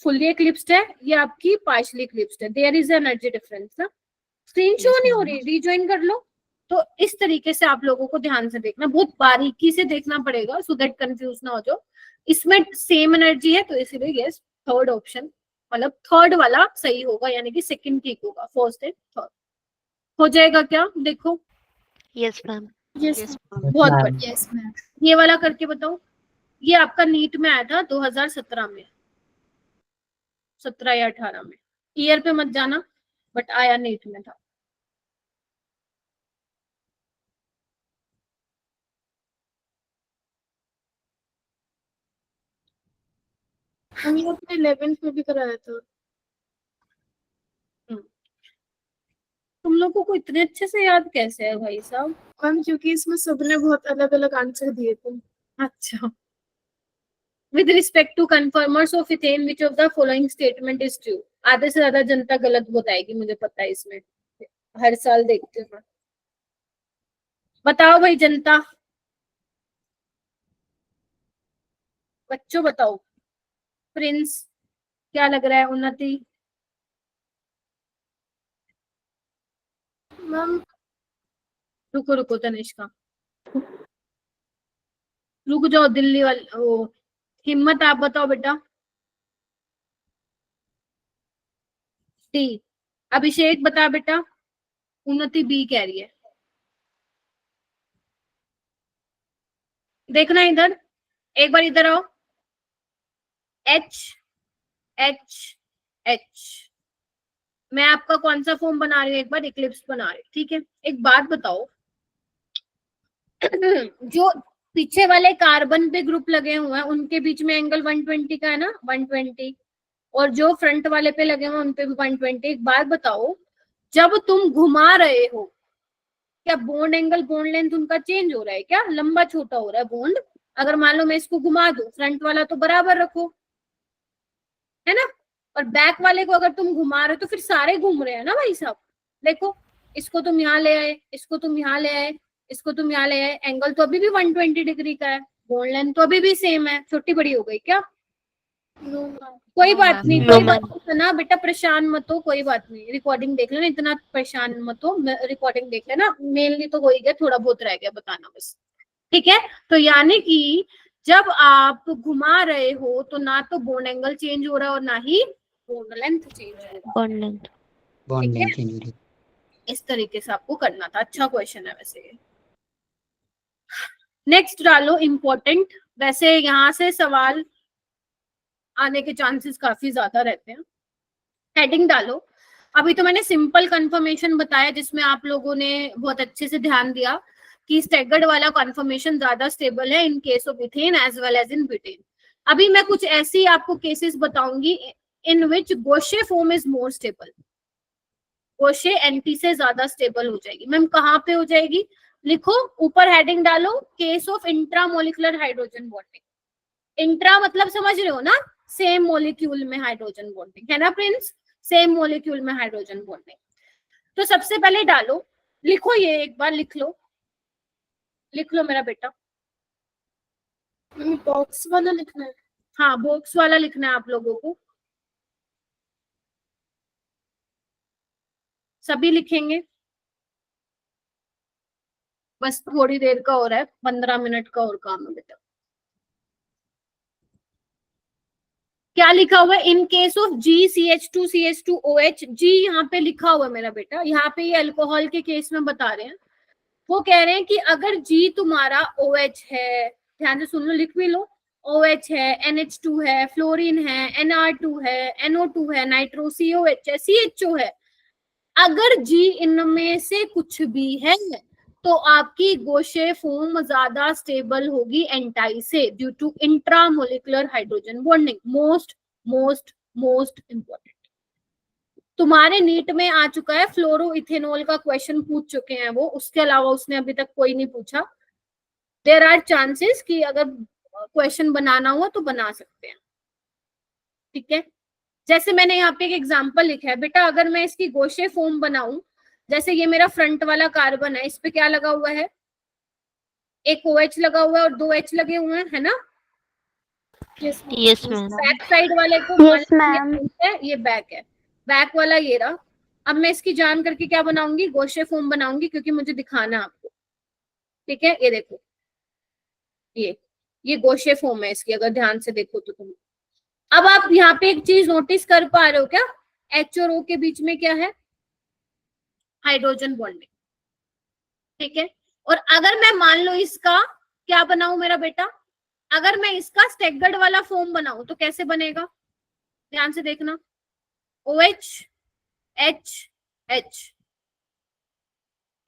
फुल्ली एक्लिप्स्ड है, ये आपकी पार्शियली एक्लिप्स्ड है। देयर इज एनर्जी डिफरेंस ना। स्क्रीन शो नहीं हो रही, रीजॉइन कर लो। तो इस तरीके से आप लोगों को ध्यान से देखना, बहुत बारीकी से देखना पड़ेगा, सो दैट कंफ्यूज ना हो जाओ। इसमें सेम एनर्जी है तो इसीलिए यस, थर्ड ऑप्शन, मतलब थर्ड वाला सही होगा, यानी कि सेकंड ठीक होगा, फर्स्ट एंड थर्ड। हो जाएगा क्या? देखो, yes ma'am. Yes Yes, ma'am. ma'am. बहुत मैम। बढ़िया। Yes ma'am. ये वाला करके बताओ। ये आपका नीट में आया था 2017 में, 17 या 18 में। ईयर पे मत जाना, बट आया नीट में था। हम ये अपने 11th में भी कराया था। तुम लोगों को इतने अच्छे से याद कैसे है भाई साहब? मैम क्योंकि इसमें सबने बहुत अलग अलग आंसर दिए थे। अच्छा। With respect to conformers of ethane which of the following statement is true? आधे से ज्यादा जनता गलत बताएगी, मुझे पता है, इसमें हर साल देखते हैं। बताओ भाई जनता, बच्चों बताओ। प्रिंस, क्या लग रहा है? उन्नति, मैम रुको रुको, तनिष्का रुक जाओ, दिल्ली वाले ओ, हिम्मत, आप बताओ बेटा। डी। अभिषेक बता बेटा। उन्नति बी कह रही है। देखना इधर, एक बार इधर आओ, H H H। मैं आपका कौन सा फॉर्म बना रही हूँ, एक बार इक्लिप्स बना रही हूँ, ठीक है। एक बात बताओ, जो पीछे वाले कार्बन पे ग्रुप लगे हुए हैं उनके बीच में एंगल 120 का है ना, 120, और जो फ्रंट वाले पे लगे हुए हैं उनपे भी 120। एक बात बताओ, जब तुम घुमा रहे हो, क्या बॉन्ड एंगल, बॉन्ड लेंथ उनका चेंज हो रहा है क्या, लंबा छोटा हो रहा है बॉन्ड? अगर मान लो मैं इसको घुमा दूं, फ्रंट वाला तो बराबर रखो, है ना, और बैक वाले को अगर तुम घुमा रहे हो तो फिर सारे घूम रहे हैं ना भाई साहब। देखो, इसको तुम यहाँ ले आए, इसको तुम यहाँ ले आए, इसको तुम यहाँ ले आए, एंगल तो अभी भी 120 डिग्री का है, बॉन्ड लेंथ तो अभी भी सेम है, छोटी बड़ी हो गई क्या? कोई बात नहीं, No, कोई ma'am. बात नहीं, इतना बेटा परेशान मत हो, कोई बात नहीं, रिकॉर्डिंग देख लेना, इतना परेशान मत हो, रिकॉर्डिंग देख लेना, मेनली तो हो ही गया, थोड़ा बहुत रह गया बताना बस, ठीक है। तो यानी कि जब आप घुमा रहे हो तो ना तो बॉन्ड एंगल चेंज हो रहा है और ना ही बॉन्ड लेंथ चेंज हो रहा है, Bond length. bond ठीक है? length change हो रही है। इस तरीके से आपको करना था। अच्छा क्वेश्चन है वैसे ये। नेक्स्ट डालो इम्पोर्टेंट, वैसे यहाँ से सवाल आने के चांसेस काफी ज्यादा रहते हैं। हेडिंग डालो। अभी तो मैंने सिंपल कंफर्मेशन बताया जिसमें आप लोगों ने बहुत अच्छे से ध्यान दिया कि स्टैगर्ड वाला कंफर्मेशन ज्यादा स्टेबल है in case of ethane as well as in butane. अभी मैं कुछ ऐसी आपको केसेस बताऊंगी in which gauche form is more stable. Gauche anti से ज्यादा स्टेबल हो जाएगी। मैम कहाँ पे हो जाएगी? लिखो, ऊपर हेडिंग डालो, case of intramolecular hydrogen bonding. Intra मतलब समझ रहे हो ना, सेम मॉलिक्यूल में हाइड्रोजन बॉन्डिंग, है ना प्रिंस, सेम मॉलिक्यूल में हाइड्रोजन बॉन्डिंग। तो सबसे पहले डालो, लिखो, ये एक बार लिख लो, लिख लो मेरा बेटा। बॉक्स वाला लिखना है। हाँ, बॉक्स वाला लिखना है आप लोगों को, सभी लिखेंगे। बस थोड़ी देर का हो रहा है, 15 मिनट का और काम है बेटा। क्या लिखा हुआ है? इन केस ऑफ GCH2CH2OH, जी यहाँ पे लिखा हुआ है मेरा बेटा, यहाँ पे ये अल्कोहल के केस में बता रहे हैं। वो कह रहे हैं कि अगर जी तुम्हारा OH है, ध्यान से सुन लो, लिख भी लो, OH है, NH2 है, फ्लोरीन है, NR2 है, NO2 है, नाइट्रो COH है, CHO है, अगर जी इनमें से कुछ भी है तो आपकी गोशे फॉर्म ज्यादा स्टेबल होगी एंटाई से, due to intramolecular hydrogen bonding. Most most most important, तुम्हारे नीट में आ चुका है, फ्लोरो इथेनॉल का क्वेश्चन पूछ चुके हैं वो, उसके अलावा उसने अभी तक कोई नहीं पूछा। देयर आर चांसेस कि अगर क्वेश्चन बनाना हुआ तो बना सकते हैं, ठीक है। जैसे मैंने यहाँ पे एक एग्जांपल लिखा है बेटा, अगर मैं इसकी गोशे फॉर्म बनाऊं, जैसे ये मेरा फ्रंट वाला कार्बन है, इस पे क्या लगा हुआ है? एक OH लगा हुआ है और 2 H लगे हुए हैं, है ना। Yes, ma'am. बैक साइड वाले को Yes, ma'am. ये बैक है, बैक वाला ये रहा। अब मैं इसकी जान करके क्या बनाऊंगी? गोशे फॉर्म बनाऊंगी, क्योंकि मुझे दिखाना है आपको, ठीक है। ये देखो, ये गोशे फॉर्म है इसकी, अगर ध्यान से देखो तो तुम। अब आप यहाँ पे एक चीज नोटिस कर पा रहे हो क्या? H और O के बीच में क्या है? हाइड्रोजन बॉन्डिंग, ठीक है। और अगर मैं मान लो इसका क्या बनाऊं मेरा बेटा, अगर मैं इसका स्टैगर्ड वाला फॉर्म बनाऊं तो कैसे बनेगा? ध्यान से देखना, OH H H,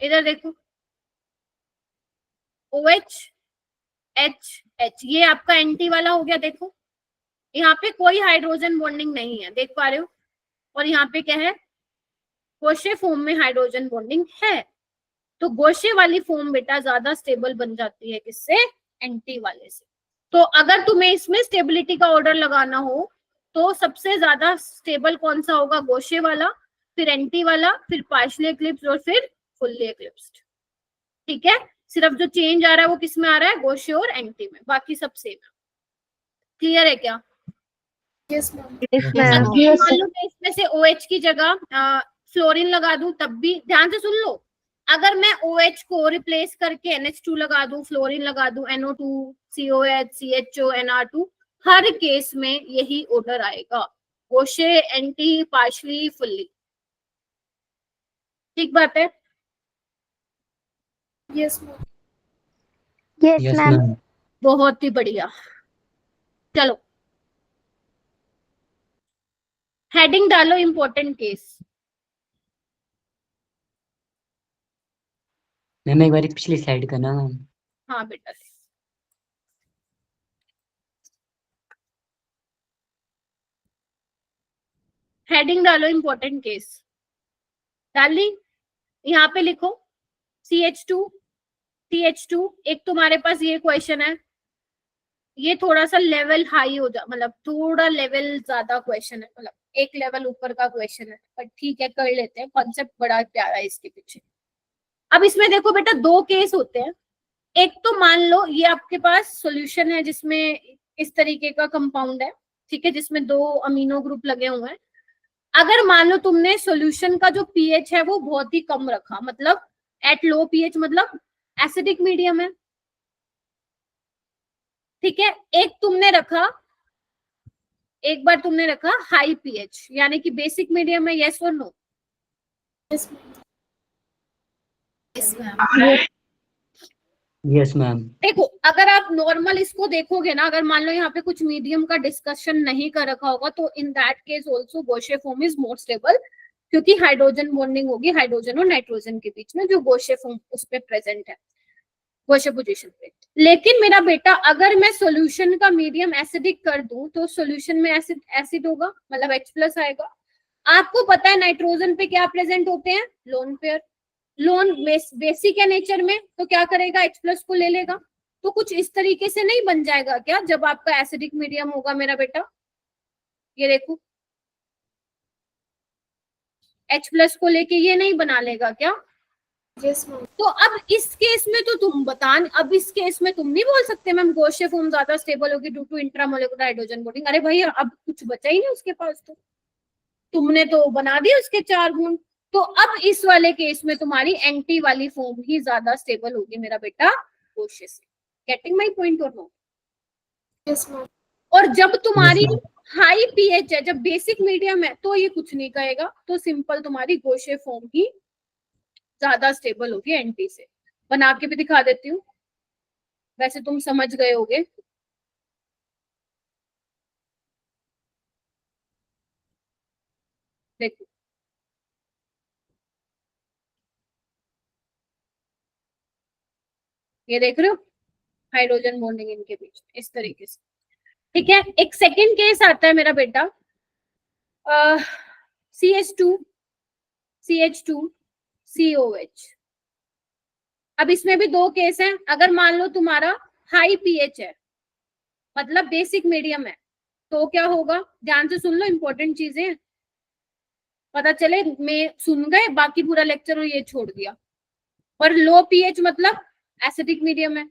इधर देखो, OH H H, ये आपका एंटी वाला हो गया। देखो यहाँ पे कोई हाइड्रोजन बॉन्डिंग नहीं है, देख पा रहे हो, और यहाँ पे क्या है? गोशे फॉर्म में हाइड्रोजन बॉन्डिंग है। तो गोशे वाली फॉर्म बेटा ज्यादा स्टेबल बन जाती है, किससे? एंटी वाले से। तो अगर तुम्हें इसमें स्टेबिलिटी का ऑर्डर लगाना हो तो सबसे ज्यादा स्टेबल कौन सा होगा? गोशे वाला, फिर एंटी वाला, फिर पार्शियली एक्लिप्स्ड और फिर फुल्ली एक्लिप्स्ड, ठीक है। सिर्फ जो चेंज आ रहा है वो किस में आ रहा है? गोशे और एंटी में, बाकी सब सेम है। क्लियर है क्या? Yes ma'am. Yes, अगर ma'am. मान लो मैं इसमें से OH की जगह फ्लोरीन लगा दूं तब भी, ध्यान से सुन लो, अगर मैं OH को रिप्लेस करके NH2 लगा दूं, फ्लोरीन लगा दूं, NO2 COH CHO NR2, हर केस में यही ऑर्डर आएगा, गोशे, एंटी, पार्शली, फुल्ली। ठीक बात है? Yes ma'am. Yes, Yes, ma'am. ma'am. बहुत ही बढ़िया। चलो हेडिंग डालो इम्पोर्टेंट केस। मैम एक बार पिछली स्लाइड करना मैम। हाँ बेटा, हेडिंग डालो इम्पोर्टेंट केस। डाल दी? यहाँ पे लिखो CH2 CH2। एक तुम्हारे पास ये क्वेश्चन है, ये थोड़ा सा लेवल हाई हो जा, मतलब थोड़ा लेवल ज्यादा क्वेश्चन है, मतलब एक लेवल ऊपर का क्वेश्चन है, पर ठीक है कर लेते हैं, कॉन्सेप्ट बड़ा प्यारा है इसके पीछे। अब इसमें देखो बेटा दो केस होते हैं। एक तो मान लो ये आपके पास सॉल्यूशन है जिसमें इस तरीके का कंपाउंड है, ठीक है, जिसमें 2 अमीनो ग्रुप लगे हुए हैं। अगर मान लो तुमने सॉल्यूशन का जो पीएच है वो बहुत ही कम रखा, मतलब एट लो पीएच, मतलब एसिडिक मीडियम है, ठीक है। एक बार तुमने रखा हाई पीएच, यानी कि बेसिक मीडियम है, यस और नो? Yes ma'am. देखो अगर आप नॉर्मल इसको देखोगे ना, अगर मान लो यहाँ पे कुछ मीडियम का डिस्कशन नहीं कर रखा होगा, तो in that case also Gaussian form is more stable, क्योंकि हाइड्रोजन बॉन्डिंग होगी हाइड्रोजन और नाइट्रोजन के बीच में, जो गॉसियन फॉर्म उस पे प्रेजेंट है, गॉसियन पोजीशन पे। लेकिन मेरा बेटा अगर मैं सॉल्यूशन का मीडियम एसिडिक कर दूं, तो सॉल्यूशन में एसिड होगा, मतलब H+ आएगा। आपको पता है नाइट्रोजन पे क्या प्रेजेंट होते हैं? Lone pair. लोन बेसिक है नेचर में, तो क्या करेगा? H+ को ले लेगा। तो कुछ इस तरीके से नहीं बन जाएगा क्या जब आपका एसिडिक मीडियम होगा मेरा बेटा? ये देखो H+ को लेके ये नहीं बना लेगा क्या? Yes ma'am. तो अब इस केस में तो तुम बता, अब इस केस में तुम नहीं बोल सकते मैम गॉसियन फॉर्म ज्यादा स्टेबल होगी ड्यू टू इंट्रामोलेकुलर हाइड्रोजन बॉन्डिंग। अरे भाई अब कुछ बचा ही नहीं उसके पास, तो तुमने तो बना दिए उसके 4 गुण। तो अब इस वाले केस में तुम्हारी एंटी वाली फॉर्म ही ज्यादा स्टेबल होगी मेरा बेटा गॉसियन से। गेटिंग माय पॉइंट और नो? Yes ma'am. और जब तुम्हारी Yes, ma'am. हाई पीएच है, जब बेसिक मीडियम है, तो ये कुछ नहीं कहेगा, तो सिंपल तुम्हारी गॉसियन फॉर्म ही ज्यादा स्टेबल होगी एंटी से। बना के भी दिखा देती हूँ, वैसे तुम समझ गए होगे। देखो ये देख रहे हो हाइड्रोजन बॉन्डिंग इनके बीच इस तरीके से, ठीक है। एक सेकंड केस आता है मेरा बेटा CH2 CH2 COH। अब इसमें भी 2 केस हैं। अगर मान लो तुम्हारा हाई पीएच है, मतलब बेसिक मीडियम है, तो क्या होगा? ध्यान से सुन लो, इंपॉर्टेंट चीजें पता चले, मैं सुन गए बाकी पूरा लेक्चर और ये छोड़ दिया। और लो पीएच मतलब एसिडिक मीडियम है।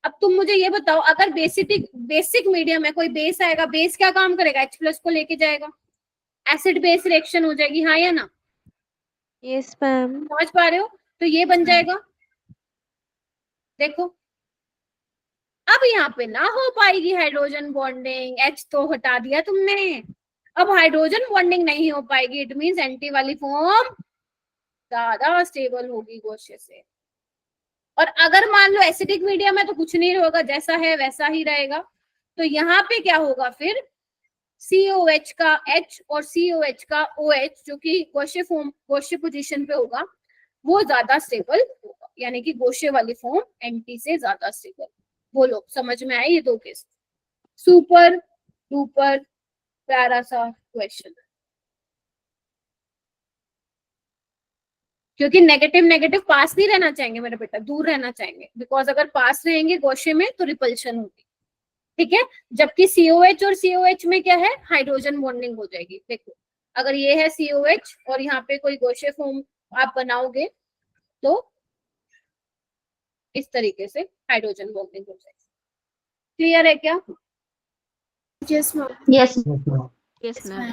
अब तुम मुझे ये बताओ, अगर बेसिक मीडियम है, कोई बेस आएगा, बेस क्या काम करेगा? H+ को लेके जाएगा, एसिड बेस रिएक्शन हो जाएगी, हाँ या ना? Yes, ma'am. समझ पा रहे हो? तो ये बन जाएगा। देखो अब यहाँ पे ना हो पाएगी हाइड्रोजन बॉन्डिंग, H तो हटा दिया तुमने, अब हाइड्रोजन बॉन्डिंग नहीं हो पाएगी। इट मींस एंटी वाली फॉर्म ज्यादा स्टेबल होगी गॉसियन से। और अगर मान लो एसिडिक मीडियम है तो कुछ नहीं होगा, जैसा है वैसा ही रहेगा। तो यहाँ पे क्या होगा फिर? COH का H और COH का OH, जो कि गॉसियन फॉर्म गॉसियन पोजीशन पे होगा, वो ज्यादा स्टेबल होगा, यानी कि गॉसियन वाली फॉर्म एंटी से ज्यादा स्टेबल। बोलो समझ में आए ये 2 केस? सुपर डुपर प्यारा सा क्वेश्चन, क्योंकि नेगेटिव नेगेटिव पास नहीं रहना चाहेंगे मेरे बेटा, दूर रहना चाहेंगे, बिकॉज अगर पास रहेंगे गॉसियन में तो रिपल्शन होगी, ठीक है। जबकि COH और COH में क्या है? हाइड्रोजन बॉन्डिंग हो जाएगी। देखो अगर ये है COH और यहाँ पे कोई गॉसियन फॉर्म आप बनाओगे तो इस तरीके से हाइड्रोजन बॉन्डिंग हो जाएगी। क्लियर है क्या? Yes ma'am. Yes. Yes, ma'am. Yes, ma'am.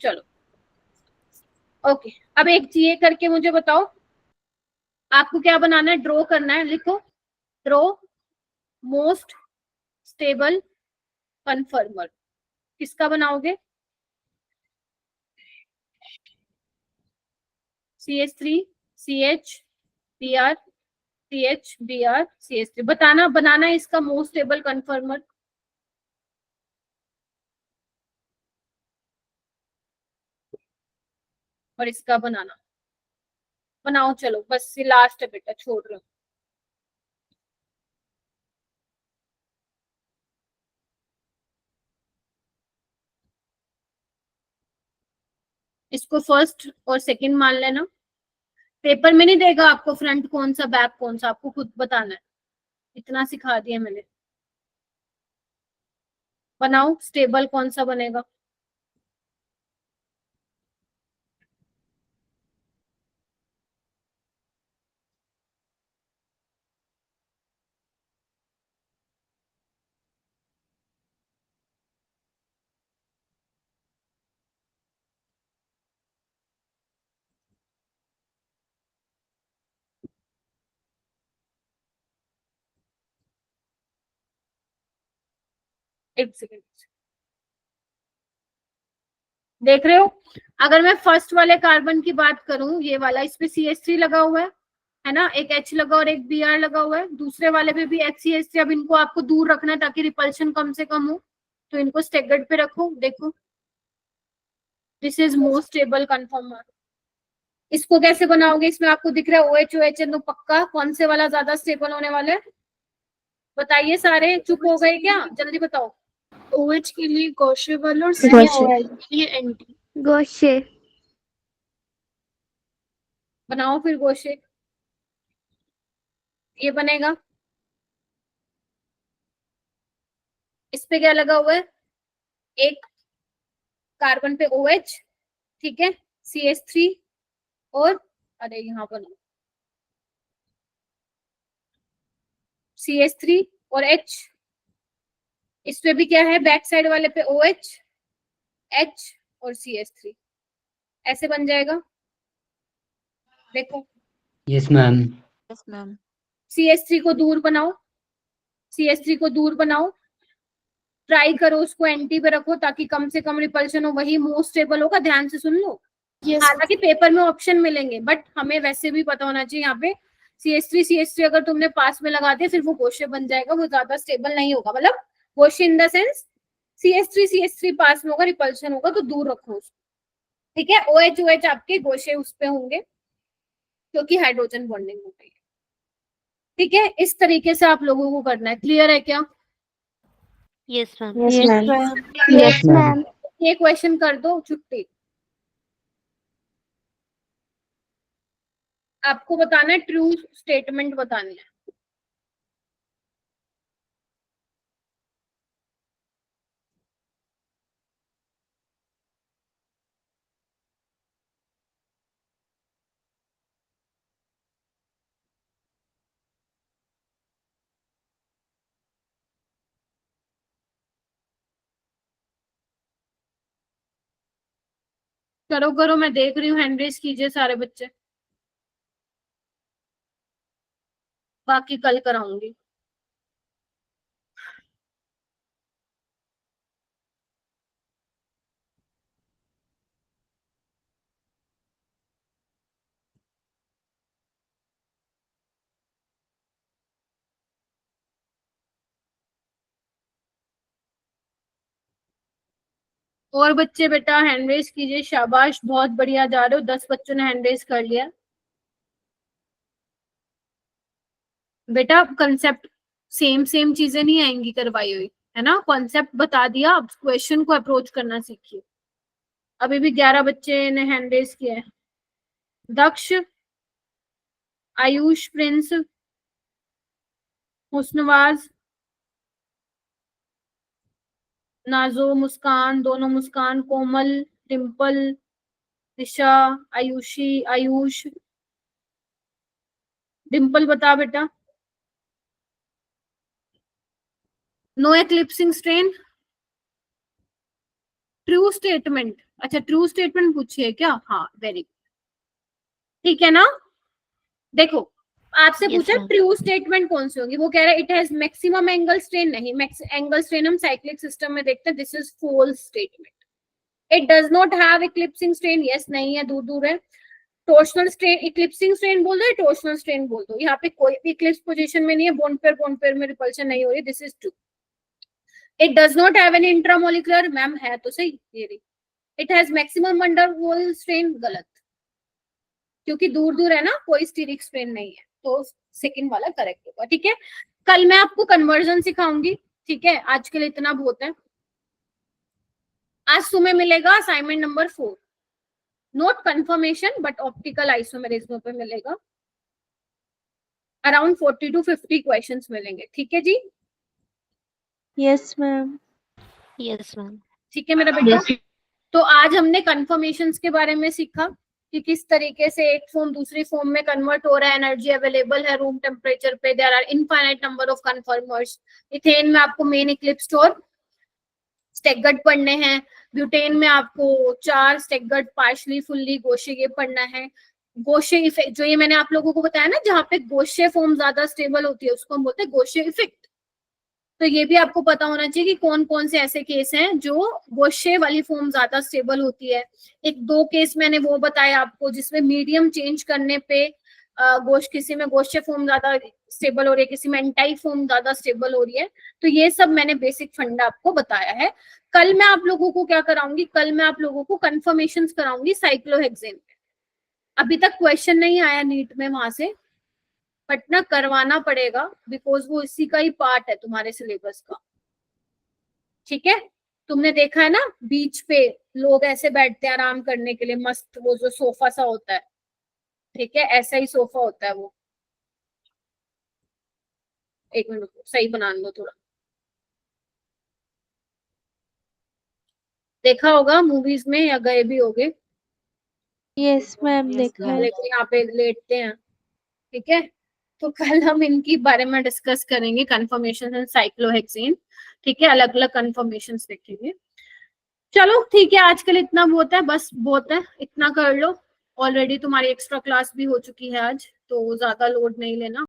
चलो ओके, अब एक ये करके मुझे बताओ आपको क्या बनाना है, ड्रॉ करना है। लिखो ड्रॉ मोस्ट स्टेबल कन्फर्मर। किसका बनाओगे? CH3 CH Br CH Br CH3 बनाना इसका मोस्ट स्टेबल कन्फर्मर। और इसका बनाओ चलो, बस ये लास्ट है बेटा, छोड़ रहे हो। इसको फर्स्ट और सेकंड मान लेना। पेपर में नहीं देगा आपको फ्रंट कौन सा बैक कौन सा, आपको खुद बताना है, इतना सिखा दिया मैंने। बनाओ स्टेबल कौन सा बनेगा। एक सेकेंड, देख रहे हो, अगर मैं फर्स्ट वाले कार्बन की बात करूं, ये वाला, इस पे CH3 लगा हुआ है ना, एक H लगा और एक Br लगा हुआ है, दूसरे वाले पे भी HCH3। अब इनको आपको दूर रखना है ताकि रिपल्शन कम से कम हो, तो इनको स्टेगर्ड पे रखो। देखो दिस इज मोस्ट स्टेबल कन्फर्मर। इसको कैसे बनाओगे, इसमें आपको दिख रहा है OH OH है, तो पक्का कौन से वाला ज्यादा स्टेबल होने वाला है, बताइए सारे, चुप हो गए क्या, जल्दी बताओ। OH के लिए गौशे वाला और गौशे। CH3 के लिए NT। गोशे। बनाओ फिर गोशे, ये बनेगा। इस पे क्या लगा हुआ है, एक कार्बन पे OH, ठीक है, CH3 और अरे यहाँ पर CH3 और H। इस पे भी क्या है, बैक साइड वाले पे OH H और CH3, ऐसे बन जाएगा। देखो yes ma'am. Yes ma'am. CH3 को दूर बनाओ, CH3 को दूर बनाओ, ट्राई करो उसको NT पे रखो ताकि कम से कम रिपल्शन हो, वही मोस्ट स्टेबल होगा। ध्यान से सुन लो, हालांकि पेपर में ऑप्शन मिलेंगे बट हमें वैसे भी पता होना चाहिए। यहाँ पे CH3 अगर तुमने पास में लगा दिया फिर वो गोशे बन जाएगा, वो ज्यादा स्टेबल नहीं होगा। मतलब गोशे इन द सेंस CH3 पास में होगा, रिपल्शन होगा, तो दूर रखो उसको, ठीक है। OH OH आपके गोशे उस पे होंगे क्योंकि हाइड्रोजन बॉन्डिंग हो गई है, ठीक है। इस तरीके से आप लोगों को करना है, क्लियर है क्या? Yes ma'am. Yes ma'am. Yes ma'am. ये क्वेश्चन कर दो, छुट्टी। आपको बताना है, ट्रू स्टेटमेंट बतानी है। करो करो, मैं देख रही हूँ, हैंड रेज कीजिए सारे बच्चे, बाकी कल कराऊंगी। और बच्चे बेटा हैंड रेज कीजिए, शाबाश, बहुत बढ़िया जा रहे हो, 10 बच्चों ने हैंड रेज कर लिया। बेटा कंसेप्ट सेम चीजें नहीं आएंगी करवाई हुई, है ना, कॉन्सेप्ट बता दिया, अब क्वेश्चन को अप्रोच करना सीखिए। अभी भी 11 बच्चे ने हैंड रेज किया है। दक्ष, आयुष, प्रिंस, हुस्नवाज, नाजो, मुस्कान, दोनों मुस्कान, कोमल, डिम्पल, दिशा, आयुषी, आयुष, डिम्पल बता बेटा। No eclipsing strain, true statement, अच्छा ट्रू स्टेटमेंट पूछिए क्या, हाँ वेरी गुड, ठीक है ना। देखो आपसे Yes, पूछा ma'am. ट्रू स्टेटमेंट कौन सी होगी, वो कह रहा है it has maximum angle strain, नहीं, एंगल स्ट्रेन हम साइक्लिक सिस्टम में देखते हैं, this is false statement. It does not have eclipsing strain, yes नहीं है, दूर दूर है। टॉर्शनल स्ट्रेन, इक्लिप्सिंग स्ट्रेन बोल दो या टॉर्शनल स्ट्रेन बोल दो, यहाँ पे कोई भी इक्लिप्स पोजीशन में नहीं है, बोन पेयर में रिपल्शन नहीं हो रही, this is true. It does not have any intramolecular, ma'am है तो सही ये रही। It has maximum under wall strain, गलत, क्योंकि दूर दूर है ना, कोई स्टीरिक स्ट्रेन नहीं है, तो सेकंड वाला करेक्ट होगा। ठीक है, कल मैं आपको कन्वर्जन सिखाऊंगी। ठीक है, आज के लिए इतना बहुत है। आज तुम्हें मिलेगा assignment number 4, note confirmation but optical isomerism पे मिलेगा, अराउंड 40 to 50 क्वेश्चंस मिलेंगे। ठीक है जी, Yes, ma'am. Yes, ma'am. ठीक है मेरा बेटा। तो आज हमने कंफर्मेशंस के बारे में सीखा कि किस तरीके से एक फॉर्म दूसरी फॉर्म में कन्वर्ट हो रहा है, एनर्जी अवेलेबल है रूम टेम्परेचर पे, there are infinite number of conformers. Ethane में आपको मेन इक्लिप्स्ड और स्टेगर्ड पढ़ने हैं, ब्यूटेन में आपको 4 स्टेगर्ड, पार्शली, फुल्ली, गोशे ये पढ़ना है। गोशे इफेक्ट, जो ये मैंने आप लोगों को बताया ना, जहाँ पे गोशे फॉर्म ज्यादा स्टेबल होती है उसको हम बोलते हैं गोशे इफेक्ट। तो ये भी आपको पता होना चाहिए कि कौन कौन से ऐसे केस हैं जो गोशे वाली फॉर्म ज्यादा स्टेबल होती है। 1-2 केस मैंने वो बताया आपको जिसमें मीडियम चेंज करने पे किसी में गोशे फॉर्म ज्यादा स्टेबल हो रही है, किसी में एंटाई फॉर्म ज्यादा स्टेबल हो रही है। तो ये सब मैंने बेसिक फंडा आपको बताया है। कल मैं आप लोगों को क्या कराऊंगी, कल मैं आप लोगों को कंफर्मेशंस कराऊंगी साइक्लोहेक्सेन पे। अभी तक क्वेश्चन नहीं आया नीट में वहां से, बट ना करवाना पड़ेगा, बिकॉज वो इसी का ही पार्ट है तुम्हारे सिलेबस का। ठीक है, तुमने देखा है ना बीच पे लोग ऐसे बैठते हैं आराम करने के लिए, मस्त, वो जो सोफा सा होता है, ठीक है, ऐसा ही सोफा होता है वो। एक मिनट सही बना लो थोड़ा, देखा होगा मूवीज में या गए भी होगे। Yes, ma'am. देखा है। देखो यहाँ पे लेटते हैं। ठीक है, तो कल हम इनकी बारे में डिस्कस करेंगे, कंफर्मेशन एंड साइक्लोहेक्सेन। ठीक है, अलग अलग कंफर्मेशंस देखेंगे। चलो ठीक है, आज के लिए इतना बहुत है, बस बहुत है, इतना कर लो। ऑलरेडी तुम्हारी एक्स्ट्रा क्लास भी हो चुकी है आज, तो ज्यादा लोड नहीं लेना।